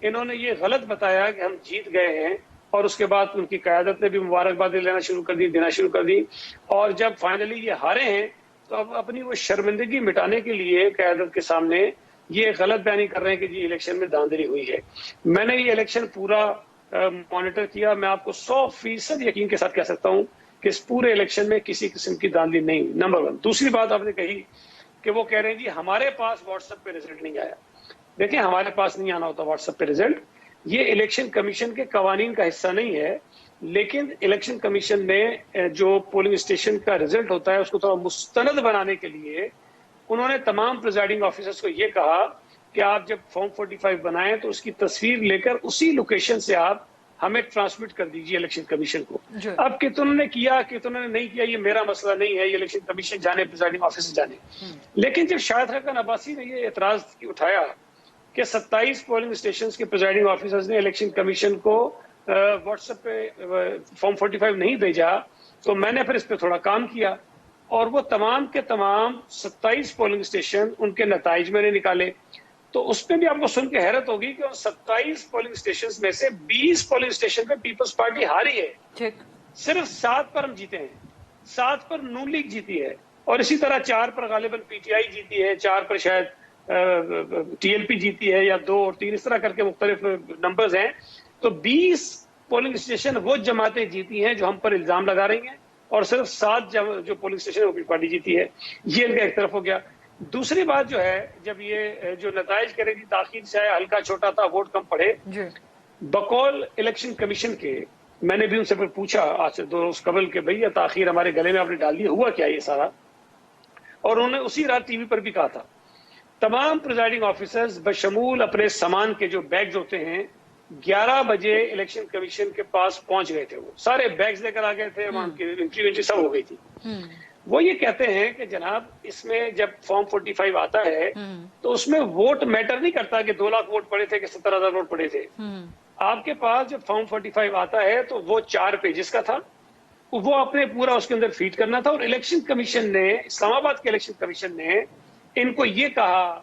E: انہوں نے یہ غلط بتایا کہ ہم جیت گئے ہیں، اور اس کے بعد ان کی قیادت نے بھی مبارکبادی دینا شروع کر دی، اور جب فائنلی یہ ہارے ہیں تو اب اپنی وہ شرمندگی مٹانے کے لیے قیادت کے سامنے یہ غلط بیانی کر رہے ہیں کہ جی الیکشن میں دھاندلی ہوئی ہے۔ میں نے یہ الیکشن پورا مانیٹر کیا، میں آپ کو 100% یقین کے ساتھ کہہ سکتا ہوں کہ اس پورے الیکشن میں کسی قسم کی دھاندلی نہیں ہوئی، نمبر 1۔ دوسری بات آپ نے کہی کہ وہ کہہ رہے ہیں جی ہمارے پاس واٹس ایپ پہ رزلٹ نہیں آیا۔ دیکھیں، ہمارے پاس نہیں آنا ہوتا واٹس ایپ پہ رزلٹ، یہ الیکشن کمیشن کے قوانین کا حصہ نہیں ہے، لیکن الیکشن کمیشن نے جو پولنگ اسٹیشن کا رزلٹ ہوتا ہے اس کو تھوڑا مستند بنانے کے لیے انہوں نے تمام پریزائڈنگ آفیسرز کو یہ کہا کہ آپ جب فارم 45 بنائیں تو اس کی تصویر لے کر اسی لوکیشن سے آپ ہمیں ٹرانسمٹ کر دیجیے الیکشن کمیشن کو۔ اب کتنوں نے کیا کتنوں نے نہیں کیا یہ میرا مسئلہ نہیں ہے، یہ الیکشن کمیشن جانے، پریزائڈنگ آفیسر جانے۔ لیکن جب شاہد خاقان عباسی نے یہ اعتراض اٹھایا کہ 27 پولنگ اسٹیشنز کے پریزائڈنگ آفیسرز نے الیکشن کمیشن کو واٹس ایپ پہ فارم 45 نہیں بھیجا، تو میں نے پھر اس پہ تھوڑا کام کیا، اور وہ تمام کے تمام 27 پولنگ اسٹیشن ان کے نتائج میں نے نکالے۔ تو اس پہ بھی آپ کو سن کے حیرت ہوگی کہ 27 پولنگ اسٹیشن میں سے 20 پولنگ اسٹیشن پہ پیپلز پارٹی ہاری ہے، صرف 7 پر ہم جیتے ہیں، 7 پر نون لیگ جیتی ہے، اور اسی طرح 4 پر غالباً پی ٹی آئی جیتی ہے، 4 پر شاید ٹی ایل پی جیتی ہے، یا 2 اور 3 اس طرح کر کے مختلف نمبرز ہیں۔ تو 20 پولنگ اسٹیشن وہ جماعتیں جیتی ہیں جو ہم پر الزام لگا رہی ہیں، اور صرف 7 جو پولنگ اسٹیشن وہ پیپلز پارٹی جیتی ہے۔ یہ ان کا ایک طرف ہو گیا۔ دوسری بات جو ہے، جب یہ جو نتائج کرے گی تاخیر سے آیا، ہلکا چھوٹا تھا، ووٹ کم پڑے، بقول الیکشن کمیشن کے میں نے بھی ان سے پھر پوچھا آج سے 2 روز قبل کہ بھئی یہ تاخیر ہمارے گلے میں آپ نے ڈال دی، ہوا کیا یہ سارا؟ اور انہوں نے اسی رات ٹی وی پر بھی کہا تھا تمام پریزائڈنگ آفیسرز بشمول اپنے سامان کے جو بیگز ہوتے ہیں 11 بجے الیکشن کمیشن کے پاس پہنچ گئے تھے، وہ سارے بیگز لے کر آ گئے تھے، وہاں کی انٹری سب ہو گئی تھی۔ وہ یہ کہتے ہیں کہ جناب اس میں جب فارم 45 آتا ہے تو اس میں ووٹ میٹر نہیں کرتا کہ 2 لاکھ ووٹ پڑے تھے کہ 70,000 ووٹ پڑے تھے۔ آپ کے پاس جب فارم 45 آتا ہے تو وہ 4 پیجز کا تھا، وہ اپنے پورا اس کے اندر فیڈ کرنا تھا، اور الیکشن کمیشن نے، اسلام آباد کے الیکشن کمیشن نے ان کو یہ کہا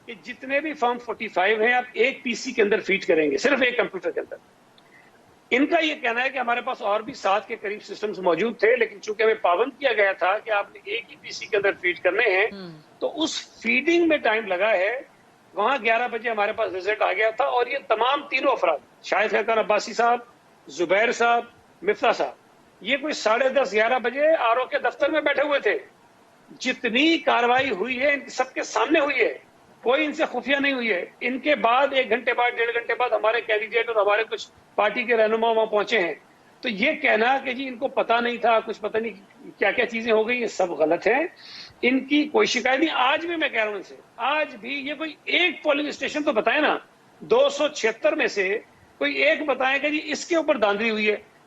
E: کہ جتنے بھی فارم 45 ہیں آپ ایک پی سی کے اندر فیڈ کریں گے، صرف ایک کمپیوٹر کے اندر۔ ان کا یہ کہنا ہے کہ ہمارے پاس اور بھی 7 کے قریب سسٹمز موجود تھے، لیکن چونکہ ہمیں پابند کیا گیا تھا کہ آپ نے ایک ہی پی سی کے اندر فیڈ کرنے ہیں، تو اس فیڈنگ میں ٹائم لگا ہے۔ وہاں 11 بجے ہمارے پاس رزلٹ آ گیا تھا، اور یہ تمام تینوں افراد، شاہد خاقان عباسی صاحب، زبیر صاحب، مفتاح صاحب، یہ کوئی 10:30 11 بجے آر او کے دفتر میں بیٹھے ہوئے تھے۔ جتنی کاروائی ہوئی ہے ان سب کے سامنے ہوئی ہے، کوئی ان سے خفیہ نہیں ہوئی ہے۔ ان کے بعد 1 گھنٹے بعد 1.5 گھنٹے بعد ہمارے کینڈیڈیٹ اور ہمارے کچھ پارٹی کے رہنما وہاں پہنچے ہیں، تو یہ کہنا کہ جی ان کو پتہ نہیں تھا، کچھ پتہ نہیں کیا کیا چیزیں ہو گئی، یہ سب غلط ہے۔ ان کی کوئی شکایت نہیں، آج بھی میں کہہ رہا ہوں ان سے، آج بھی یہ کوئی ایک پولنگ اسٹیشن تو بتائیں نا، 276 میں سے کوئی ایک بتائیں کہ جی اس کے اوپر دھاندلی ہوئی ہے۔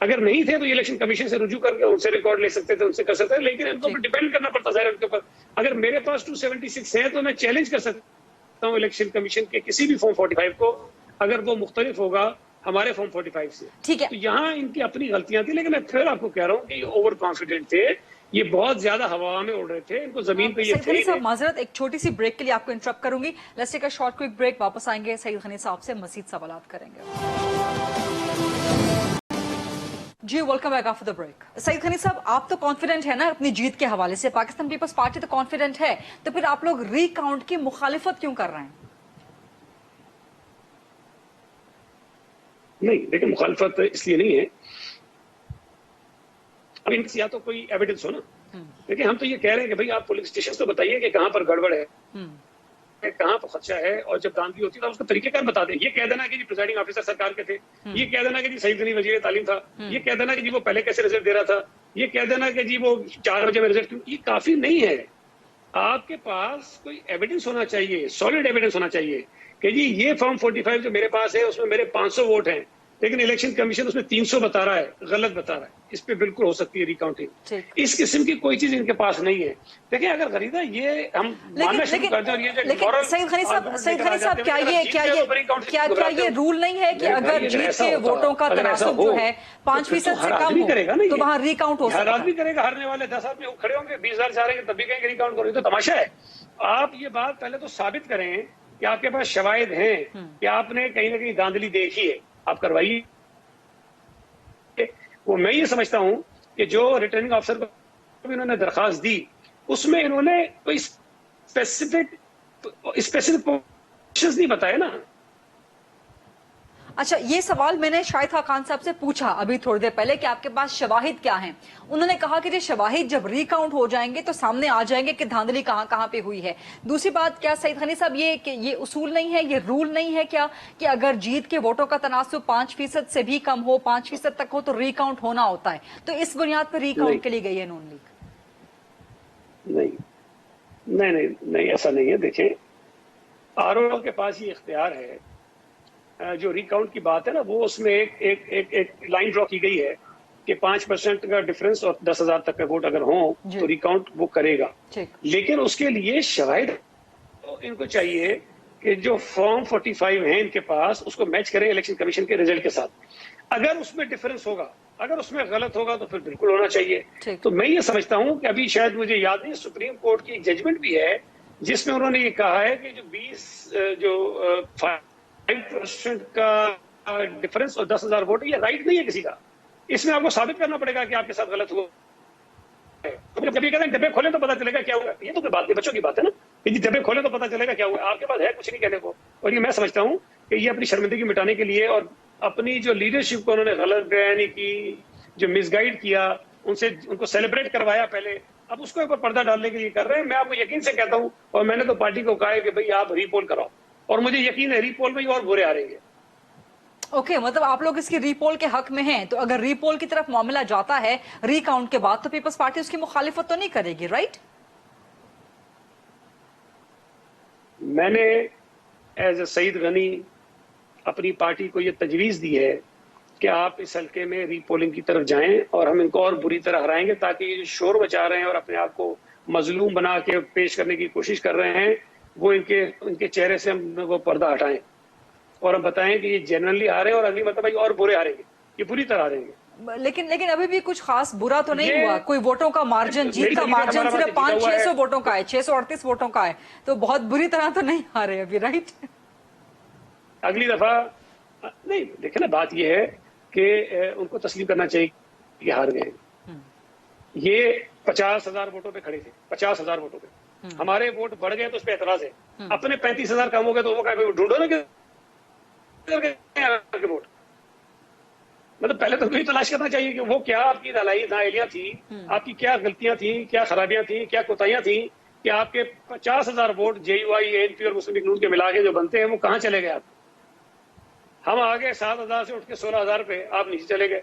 E: اگر نہیں تھے تو یہ الیکشن کمیشن سے رجوع کر کے ان سے ریکارڈ لے سکتے تھے, ان سے کر سکتے تھے, لیکن ان کو ڈیپینڈ کرنا پڑتا ظاہر ان کے اوپر. اگر میرے پاس 276 ہے تو میں چیلنج کر سکتا ہوں الیکشن کمیشن کے کسی بھی فارم 45 کو, اگر وہ مختلف ہوگا ہمارے فارم 45 سے.
D: ٹھیک ہے,
E: تو یہاں ان کی اپنی غلطیاں تھیں, لیکن میں پھر آپ کو کہہ رہا ہوں کہ یہ اوور کانفیڈنٹ تھے, یہ بہت زیادہ ہوا میں اڑ رہے تھے, ان کو زمین پہ یہ
D: سعید غنی صاحب معذرت, ایک چھوٹی سی بریک کے لیے آپ کو انٹرپٹ کروں گی. Let's take a short quick break, واپس آئیں گے سعید غنی صاحب سے مزید سوالات کریں گے. جی welcome back after the break. Saeed Ghani صاحب, آپ تو کانفیڈنٹ ہے نا اپنی جیت کے حوالے سے, پاکستان پیپلز پارٹی تو کانفیڈنٹ ہے, تو پھر آپ لوگ ری کاؤنٹ کی مخالفت کیوں کر رہے ہیں؟
E: نہیں دیکھیں, مخالفت اس لیے نہیں ہے, اب ان کی یا تو کوئی ایویڈنس ہو نا. دیکھیں ہم تو یہ کہہ رہے ہیں کہ بھائی آپ پولیس اسٹیشن تو بتائیے کہ کہاں پر گڑبڑ ہے, کہاں پر خدشہ ہے, اور جب داندلی ہوتی ہے تو اس کا طریقہ کار بتا دیں. یہ کہہ دینا کہ جی پریزائڈنگ آفیسر سرکار کے تھے, یہ کہہ دینا کہ جی سعید غنی وزیر تعلیم تھا, یہ کہہ دینا کہ جی وہ پہلے کیسے رزلٹ دے رہا تھا, یہ کہہ دینا کہ جی وہ 4 بجے میں رزلٹ کیوں, یہ کافی نہیں ہے. آپ کے پاس کوئی ایویڈنس ہونا چاہیے, سالڈ ایویڈنس ہونا چاہیے کہ جی یہ فارم 45 جو میرے پاس ہے اس میں میرے 500 ووٹ ہیں, لیکن الیکشن کمیشن اس میں 300 بتا رہا ہے, غلط بتا رہا ہے. اس پہ بالکل ہو سکتی ہے ریکاؤنٹنگ. اس قسم کی کوئی چیز ان کے پاس نہیں ہے. دیکھیں اگر غریبہ یہ ہم ماننا شروع کر دیں, اور یہ
D: لیکن سعید غنی صاحب کیا یہ رول نہیں ہے کہ اگر جیت کے ووٹوں کا تناسب جو ہے 5% سے کم ہو تو وہاں ریکاؤنٹ ہو سکتا ہے؟
E: ہر آدمی کرے گا, ہارنے والے 10 آدمی کھڑے ہوں گے, 20,000 چاہ رہے ہیں تب بھی کہیں گے ریکاؤنٹ کرو, تو تماشا ہے. آپ یہ بات پہلے تو ثابت کریں کہ آپ کے پاس شواہد ہیں کہ آپ نے کہیں نہ کہیں دھاندلی دیکھی ہے, آپ کروائیے. وہ میں یہ سمجھتا ہوں کہ جو ریٹرننگ آفیسر کو انہوں نے درخواست دی اس میں انہوں نے کوئی اسپیسیفک پوزیشنز نہیں بتائے نا.
D: اچھا, یہ سوال میں نے شاہد خاقان صاحب سے پوچھا ابھی تھوڑی دیر پہلے کہ آپ کے پاس شواہد کیا ہیں. انہوں نے کہا کہ یہ شواہد جب ریکاؤنٹ ہو جائیں گے تو سامنے آ جائیں گے کہ دھاندلی کہاں کہاں پہ ہوئی ہے. دوسری بات, کیا سعید غنی صاحب یہ اصول نہیں ہے, یہ رول نہیں ہے کیا کہ اگر جیت کے ووٹوں کا تناسب 5% سے بھی کم ہو, 5% تک ہو تو ریکاؤنٹ ہونا ہوتا ہے, تو اس بنیاد پر ریکاؤنٹ کے لیے گئی ہے نون لیگ؟
E: نہیں ایسا نہیں ہے. دیکھیں آر او کے پاس یہ اختیار ہے, جو ریکاؤنٹ کی بات ہے نا وہ اس میں ایک لائن ڈرا کی گئی ہے کہ 5% کا ڈفرنس اور 10,000 تک کا ووٹ اگر ہوں تو ریکاؤنٹ وہ کرے گا. لیکن اس کے لیے شواہد ان کو چاہیے کہ جو فارم 45 ہیں ان کے پاس اس کو میچ کریں الیکشن کمیشن کے ریزلٹ کے ساتھ. اگر اس میں ڈفرنس ہوگا, اگر اس میں غلط ہوگا تو پھر بالکل ہونا چاہیے. تو میں یہ سمجھتا ہوں کہ ابھی شاید مجھے یاد نہیں, سپریم کورٹ کی ایک ججمنٹ بھی ہے جس میں انہوں نے یہ کہا ہے کہ جو 5% کا ڈفرنس اور 10,000 ووٹ یہ رائٹ نہیں ہے کسی کا. اس میں آپ کو ثابت کرنا پڑے گا کہ آپ کے ساتھ غلط ہوا. جب یہ کہتے ہیں ڈبے کھولیں تو پتا چلے گا کیا ہوا, یہ تو کوئی بات نہیں, بچوں کی بات ہے نا, کہ جی ڈبے کھولیں تو پتا چلے گا کیا ہوا. آپ کے پاس ہے کچھ نہیں کہنے کو. اور یہ میں سمجھتا ہوں کہ یہ اپنی شرمندگی مٹانے کے لیے اور اپنی جو لیڈرشپ کو انہوں نے غلط بیانی کی, جو مس گائیڈ کیا, ان کو سیلیبریٹ کروایا پہلے, اب اس کو اوپر پردہ ڈالنے کے لیے کر رہے ہیں. میں آپ کو یقین سے کہتا ہوں, اور میں نے تو پارٹی کو کہا ہے کہ بھئی آپ ری پول کراؤ, اور مجھے یقین ہے ری پول میں اور برے آ رہیں گے.
D: اوکے, مطلب آپ لوگ اس کی ری پول کے حق میں ہیں, تو اگر ری پول کی طرف معاملہ جاتا ہے ری کاؤنٹ کے بعد تو پیپلز پارٹی اس کی مخالفت تو نہیں کرے گی, رائٹ؟
E: میں نے ایز اے سعید غنی اپنی پارٹی کو یہ تجویز دی ہے کہ آپ اس حلقے میں ری پولنگ کی طرف جائیں اور ہم ان کو اور بری طرح ہرائیں گے, تاکہ یہ جو شور مچا رہے ہیں اور اپنے آپ کو مظلوم بنا کے پیش کرنے کی کوشش کر رہے ہیں وہ ان کے چہرے سے ہم وہ پردہ ہٹائیں اور ہم بتائیں کہ یہ جنرلی آ رہے ہیں اور اگلی مرتبہ اور برے آ رہیں گے, یہ بری طرح آ رہیں گے.
D: لیکن ابھی بھی کچھ خاص برا تو نہیں ہوا. کوئی ووٹوں کا مارجن, جیت کا مارجن صرف 500-600 ووٹوں کا ہے, 638 ووٹوں کا ہے, تو بہت بری طرح تو نہیں آ رہے ابھی, رائٹ؟
E: اگلی دفعہ نہیں. دیکھیں نا, بات یہ ہے کہ ان کو تسلیم کرنا چاہیے کہ ہار گئے. یہ 50,000 ووٹوں پہ کھڑے تھے, 50,000 ووٹوں پہ. ہمارے ووٹ بڑھ گئے تو اس پہ اعتراض ہے. اپنے 35,000 کم ہو گئے تو وہ ڈھونڈو نا کہ ووٹ. مطلب پہلے تو تلاش کرنا چاہیے کہ وہ کیا آپ کی نااہلیاں تھیں, آپ کی کیا غلطیاں تھیں, کیا خرابیاں تھیں, کیا کوتاہیاں تھیں کہ آپ کے 50,000 vote J U I, A N P اور مسلم لیگ نون کے ملا کے جو بنتے ہیں وہ کہاں چلے گئے. آپ ہم آگے 7,000 سے اٹھ کے 16,000 پہ, آپ نیچے چلے گئے.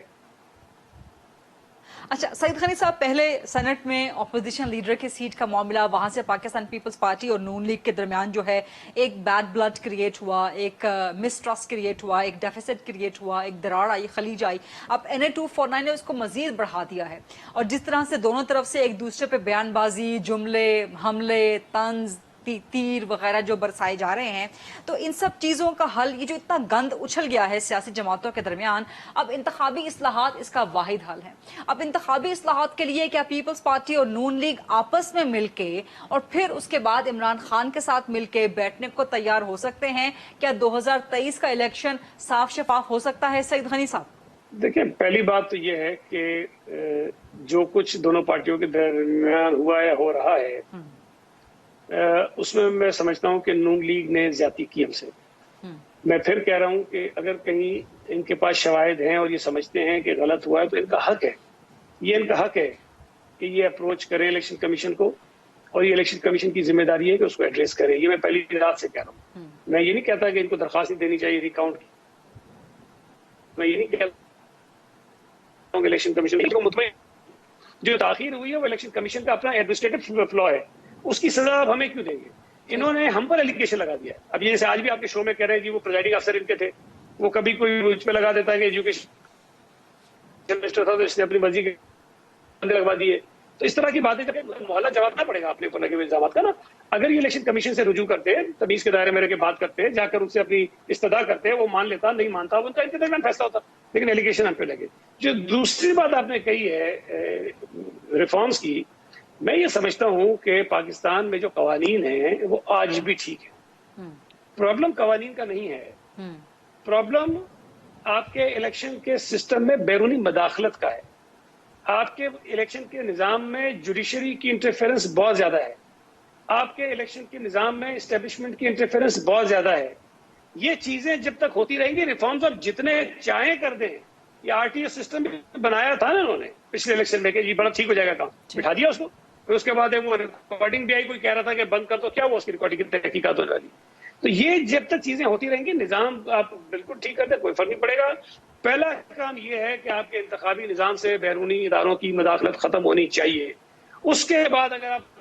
D: اچھا سعید غنی صاحب، پہلے سینٹ میں اپوزیشن لیڈر کی سیٹ کا معاملہ، وہاں سے پاکستان پیپلز پارٹی اور نون لیگ کے درمیان جو ہے ایک بیڈ بلڈ کریٹ ہوا، ایک مسٹرسٹ کریٹ ہوا، ایک ڈیفیسٹ کریٹ ہوا، ایک دراڑ آئی، خلیج آئی. اب NA249 نے اس کو مزید بڑھا دیا ہے، اور جس طرح سے دونوں طرف سے ایک دوسرے پہ بیان بازی، جملے، حملے، طنز، تیر وغیرہ جو برسائے جا رہے ہیں، تو ان سب چیزوں کا حل، یہ جو اتنا گند اچھل گیا ہے سیاسی جماعتوں کے درمیان، اب انتخابی اصلاحات اس کا واحد حل ہے. اب انتخابی اصلاحات کے لیے کیا پیپلز پارٹی اور نون لیگ آپس میں مل کے اور پھر اس کے بعد عمران خان کے ساتھ مل کے بیٹھنے کو تیار ہو سکتے ہیں؟ کیا 2023 کا الیکشن صاف شفاف ہو سکتا ہے سعید غنی صاحب؟
E: دیکھیں، پہلی بات تو یہ ہے کہ جو کچھ دونوں پارٹیوں کے درمیان ہوا ہے، ہو رہا ہے، اس میں سمجھتا ہوں کہ نون لیگ نے زیادتی کی ہم سے. میں پھر کہہ رہا ہوں کہ اگر کہیں ان کے پاس شواہد ہیں اور یہ سمجھتے ہیں کہ غلط ہوا ہے تو ان کا حق ہے، یہ ان کا حق ہے کہ یہ اپروچ کریں الیکشن کمیشن کو، اور یہ الیکشن کمیشن کی ذمہ داری ہے کہ اس کو ایڈریس کرے. یہ میں پہلی رات سے کہہ رہا ہوں. میں یہ نہیں کہتا کہ ان کو درخواست نہیں دینی چاہیے ریکاؤنٹ کی، میں یہ نہیں کہتا ہوں کہ الیکشن کمیشن کو مطمئن جو تاخیر ہوئی ہے وہ الیکشن کمیشن کا اپنا ایڈمنسٹریٹو فلا ہے، اس کی سزا اب ہمیں کیوں دیں گے؟ انہوں نے ہم پر ایلیگیشن لگا دیا ہے. اب جیسے آج بھی آپ کے شو میں کہہ رہے ہیں جی وہ پریزائڈنگ افسر ان کے تھے، وہ کبھی کوئی مجھ پہ لگا دیتا ہے کہ ایجوکیشن منسٹر تھا تو اس نے اپنی مرضی کے بندے لگوا دیے. تو اس طرح کی باتیں جب محلہ جواب نہ پڑے گا اپنے اوپر لگے ہوئے الزامات کا نا. اگر یہ الیکشن کمیشن سے رجوع کرتے ہیں، تمیز کے دائرے میں رہ کے بات کرتے ہیں، جا کر ان سے اپنی استدعا کرتے ہیں، وہ مان لیتا نہیں مانتا، وہ ان کا ان کے درمیان فیصلہ ہوتا، لیکن ایلیگیشن ہم پہ لگے. جو دوسری بات آپ نے کہی ہے ریفارمز کی، میں یہ سمجھتا ہوں کہ پاکستان میں جو قوانین ہیں وہ آج بھی ٹھیک ہے. پرابلم قوانین کا نہیں ہے، پرابلم آپ کے الیکشن کے سسٹم میں بیرونی مداخلت کا ہے. آپ کے الیکشن کے نظام میں جوڈیشری کی انٹرفیرنس بہت زیادہ ہے، آپ کے الیکشن کے نظام میں اسٹیبلشمنٹ کی انٹرفیرنس بہت زیادہ ہے. یہ چیزیں جب تک ہوتی رہیں گی، ریفارمز آپ جتنے چاہیں کر دیں. یہ RTO سسٹم بنایا تھا نا انہوں نے پچھلے الیکشن میں کہ جی بڑا ٹھیک ہو جائے گا کام، بٹھا دیا اس کو. پھر اس کے بعد وہ ریکارڈنگ بھی آئی، کوئی کہہ رہا تھا کہ بند کر دو، کیا وہ اس کی ریکارڈنگ کی تحقیقات ہو جاتی. تو یہ جب تک چیزیں ہوتی رہیں گی، نظام آپ بالکل ٹھیک کر دیں، کوئی فرق نہیں پڑے گا. پہلا کام یہ ہے کہ آپ کے انتخابی نظام سے بیرونی اداروں کی مداخلت ختم ہونی چاہیے. اس کے بعد اگر آپ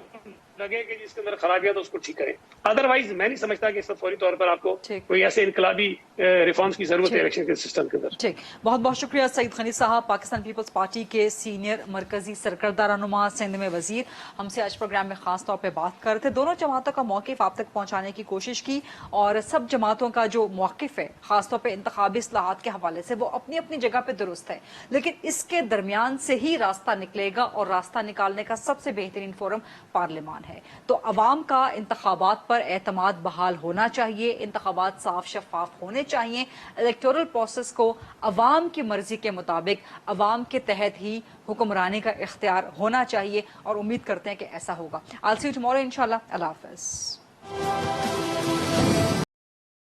E: لگے کہ جس کے اندر خرابی ہے تو اس کو ٹھیک کریں. ادروائز میں نہیں سمجھتا کہ اس وقت فوری طور پر آپ کو کوئی ایسے انقلابی ریفارمز کی ضرورت ہے الیکشن کے سسٹم کے اندر.
D: ٹھیک، بہت بہت شکریہ سعید غنی صاحب، پاکستان پیپلز پارٹی کے سینئر مرکزی سرکردہ رہنما، سندھ میں وزیر. ہم سے آج پروگرام میں خاص طور پہ بات کر رہے تھے، دونوں جماعتوں کا موقف آپ تک پہنچانے کی کوشش کی، اور سب جماعتوں کا جو موقف ہے خاص طور پہ انتخابی اصلاحات کے حوالے سے وہ اپنی اپنی جگہ پہ درست ہے، لیکن اس کے درمیان سے ہی راستہ نکلے گا، اور راستہ نکالنے کا سب سے بہترین فورم پارلیمان ہے. تو عوام کا انتخابات پر اعتماد بحال ہونا چاہیے، انتخابات صاف شفاف ہونے چاہیے، الیکٹورل پروسیس کو عوام کی مرضی کے مطابق عوام کے تحت ہی حکمرانی کا اختیار ہونا چاہیے، اور امید کرتے ہیں کہ ایسا ہوگا. I'll see you tomorrow انشاءاللہ. اللہ حافظ.